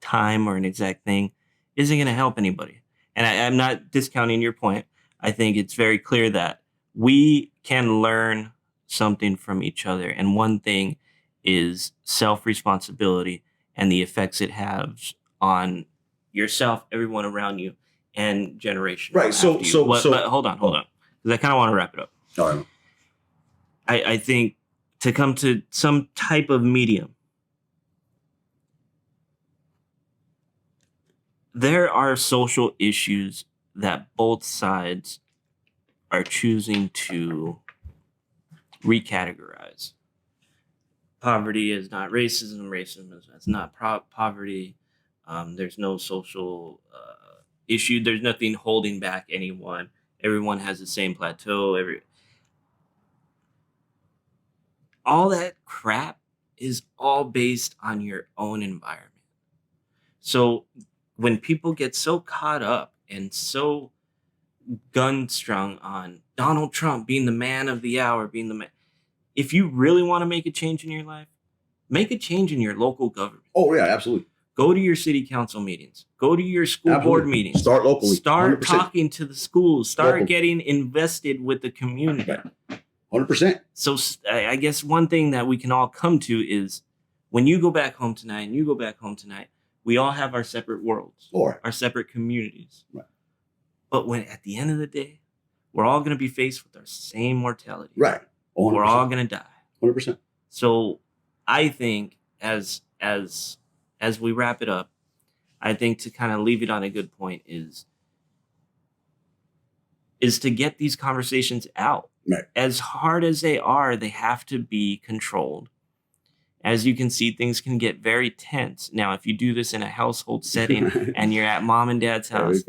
time or an exact thing isn't going to help anybody. And I'm not discounting your point. I think it's very clear that we can learn something from each other. And one thing is self-responsibility and the effects it has on yourself, everyone around you, and generation. Right. So but hold on, because I kind of want to wrap it up. All right. I think to come to some type of medium, there are social issues that both sides are choosing to recategorize. Poverty is not racism. Racism is not poverty. There's no social issue. There's nothing holding back anyone. Everyone has the same plateau. All that crap is all based on your own environment. So when people get so caught up and so gun-strung on Donald Trump being the man of the hour, being the man, if you really want to make a change in your life, make a change in your local government. Oh, yeah, absolutely. Go to your city council meetings. Go to your school board meetings. Start locally. Start 100%. talking to the schools. Start getting invested with the community. 100%. So I guess one thing that we can all come to is when you go back home tonight and you go back home tonight, we all have our separate worlds, our separate communities. Right. But when at the end of the day, we're all going to be faced with our same mortality. Right. 100%. We're all going to die. 100%. So I think as we wrap it up, I think to kind of leave it on a good point is to get these conversations out. Right. As hard as they are, they have to be controlled. As you can see, things can get very tense. Now, if you do this in a household setting and you're at mom and dad's house,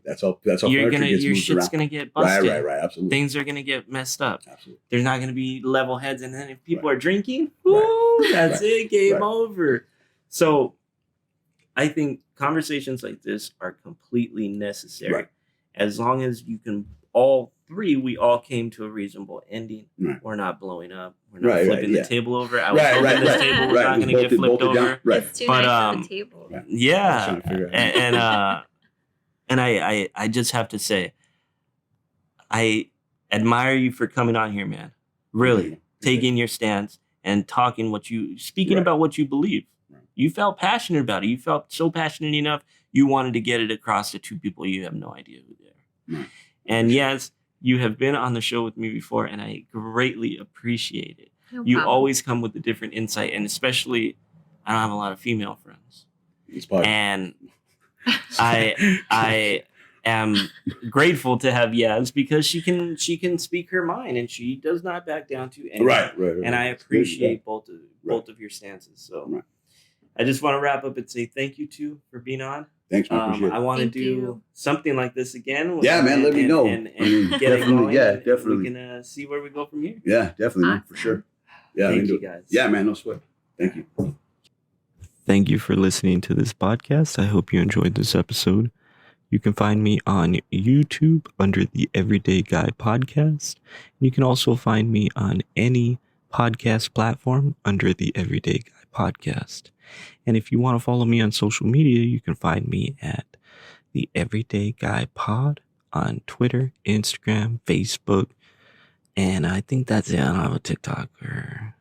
that's all your shit's gonna get busted. Right, absolutely. Things are gonna get messed up. Absolutely. There's not gonna be level heads, and then if people are drinking, that's it, game over. So I think conversations like this are completely necessary. Right. As long as you can we all came to a reasonable ending. Right. We're not blowing up. We're not flipping the table over. I was hoping this table was not going to get flipped over. Right. It's too nice for the table. Right. Yeah. And I just have to say, I admire you for coming on here, man. Really taking your stance and speaking about what you believe. Right. You felt passionate about it. You felt so passionate enough. You wanted to get it across to two people you have no idea who they are. Right. And yes, you have been on the show with me before, and I greatly appreciate it. No you problem. Always come with a different insight, and especially, I don't have a lot of female friends. And I am grateful to have Yaz because she can speak her mind, and she does not back down to anything. Right. And I appreciate both of your stances. So I just want to wrap up and say thank you for being on. Thanks, man. Appreciate it. I want to do something like this again. Man. Let me know. And get it going. Yeah, definitely. We can see where we go from here. Yeah, definitely, man, for sure. Yeah, thank you, guys. Yeah, man, no sweat. Thank you. Thank you for listening to this podcast. I hope you enjoyed this episode. You can find me on YouTube under the Everyday Guy Podcast. You can also find me on any podcast platform under the Everyday Guy Podcast. And if you want to follow me on social media, you can find me at the Everyday Guy Pod on Twitter, Instagram, Facebook, and I think that's it. I don't have a TikTok or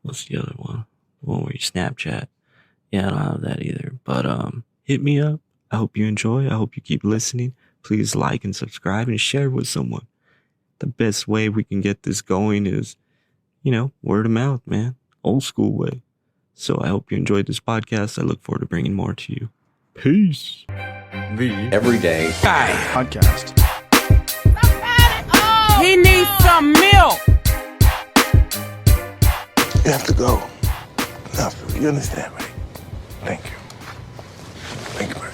what's the other one? The one where you Snapchat. Yeah, I don't have that either. But hit me up. I hope you enjoy. I hope you keep listening. Please like and subscribe and share with someone. The best way we can get this going is, word of mouth, man. Old school way. So I hope you enjoyed this podcast. I look forward to bringing more to you. Peace. The Everyday Guy Podcast. He needs some milk. You have to go. Enough. You understand, right? Thank you. Thank you, man.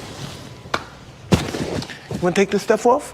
You want to take this stuff off?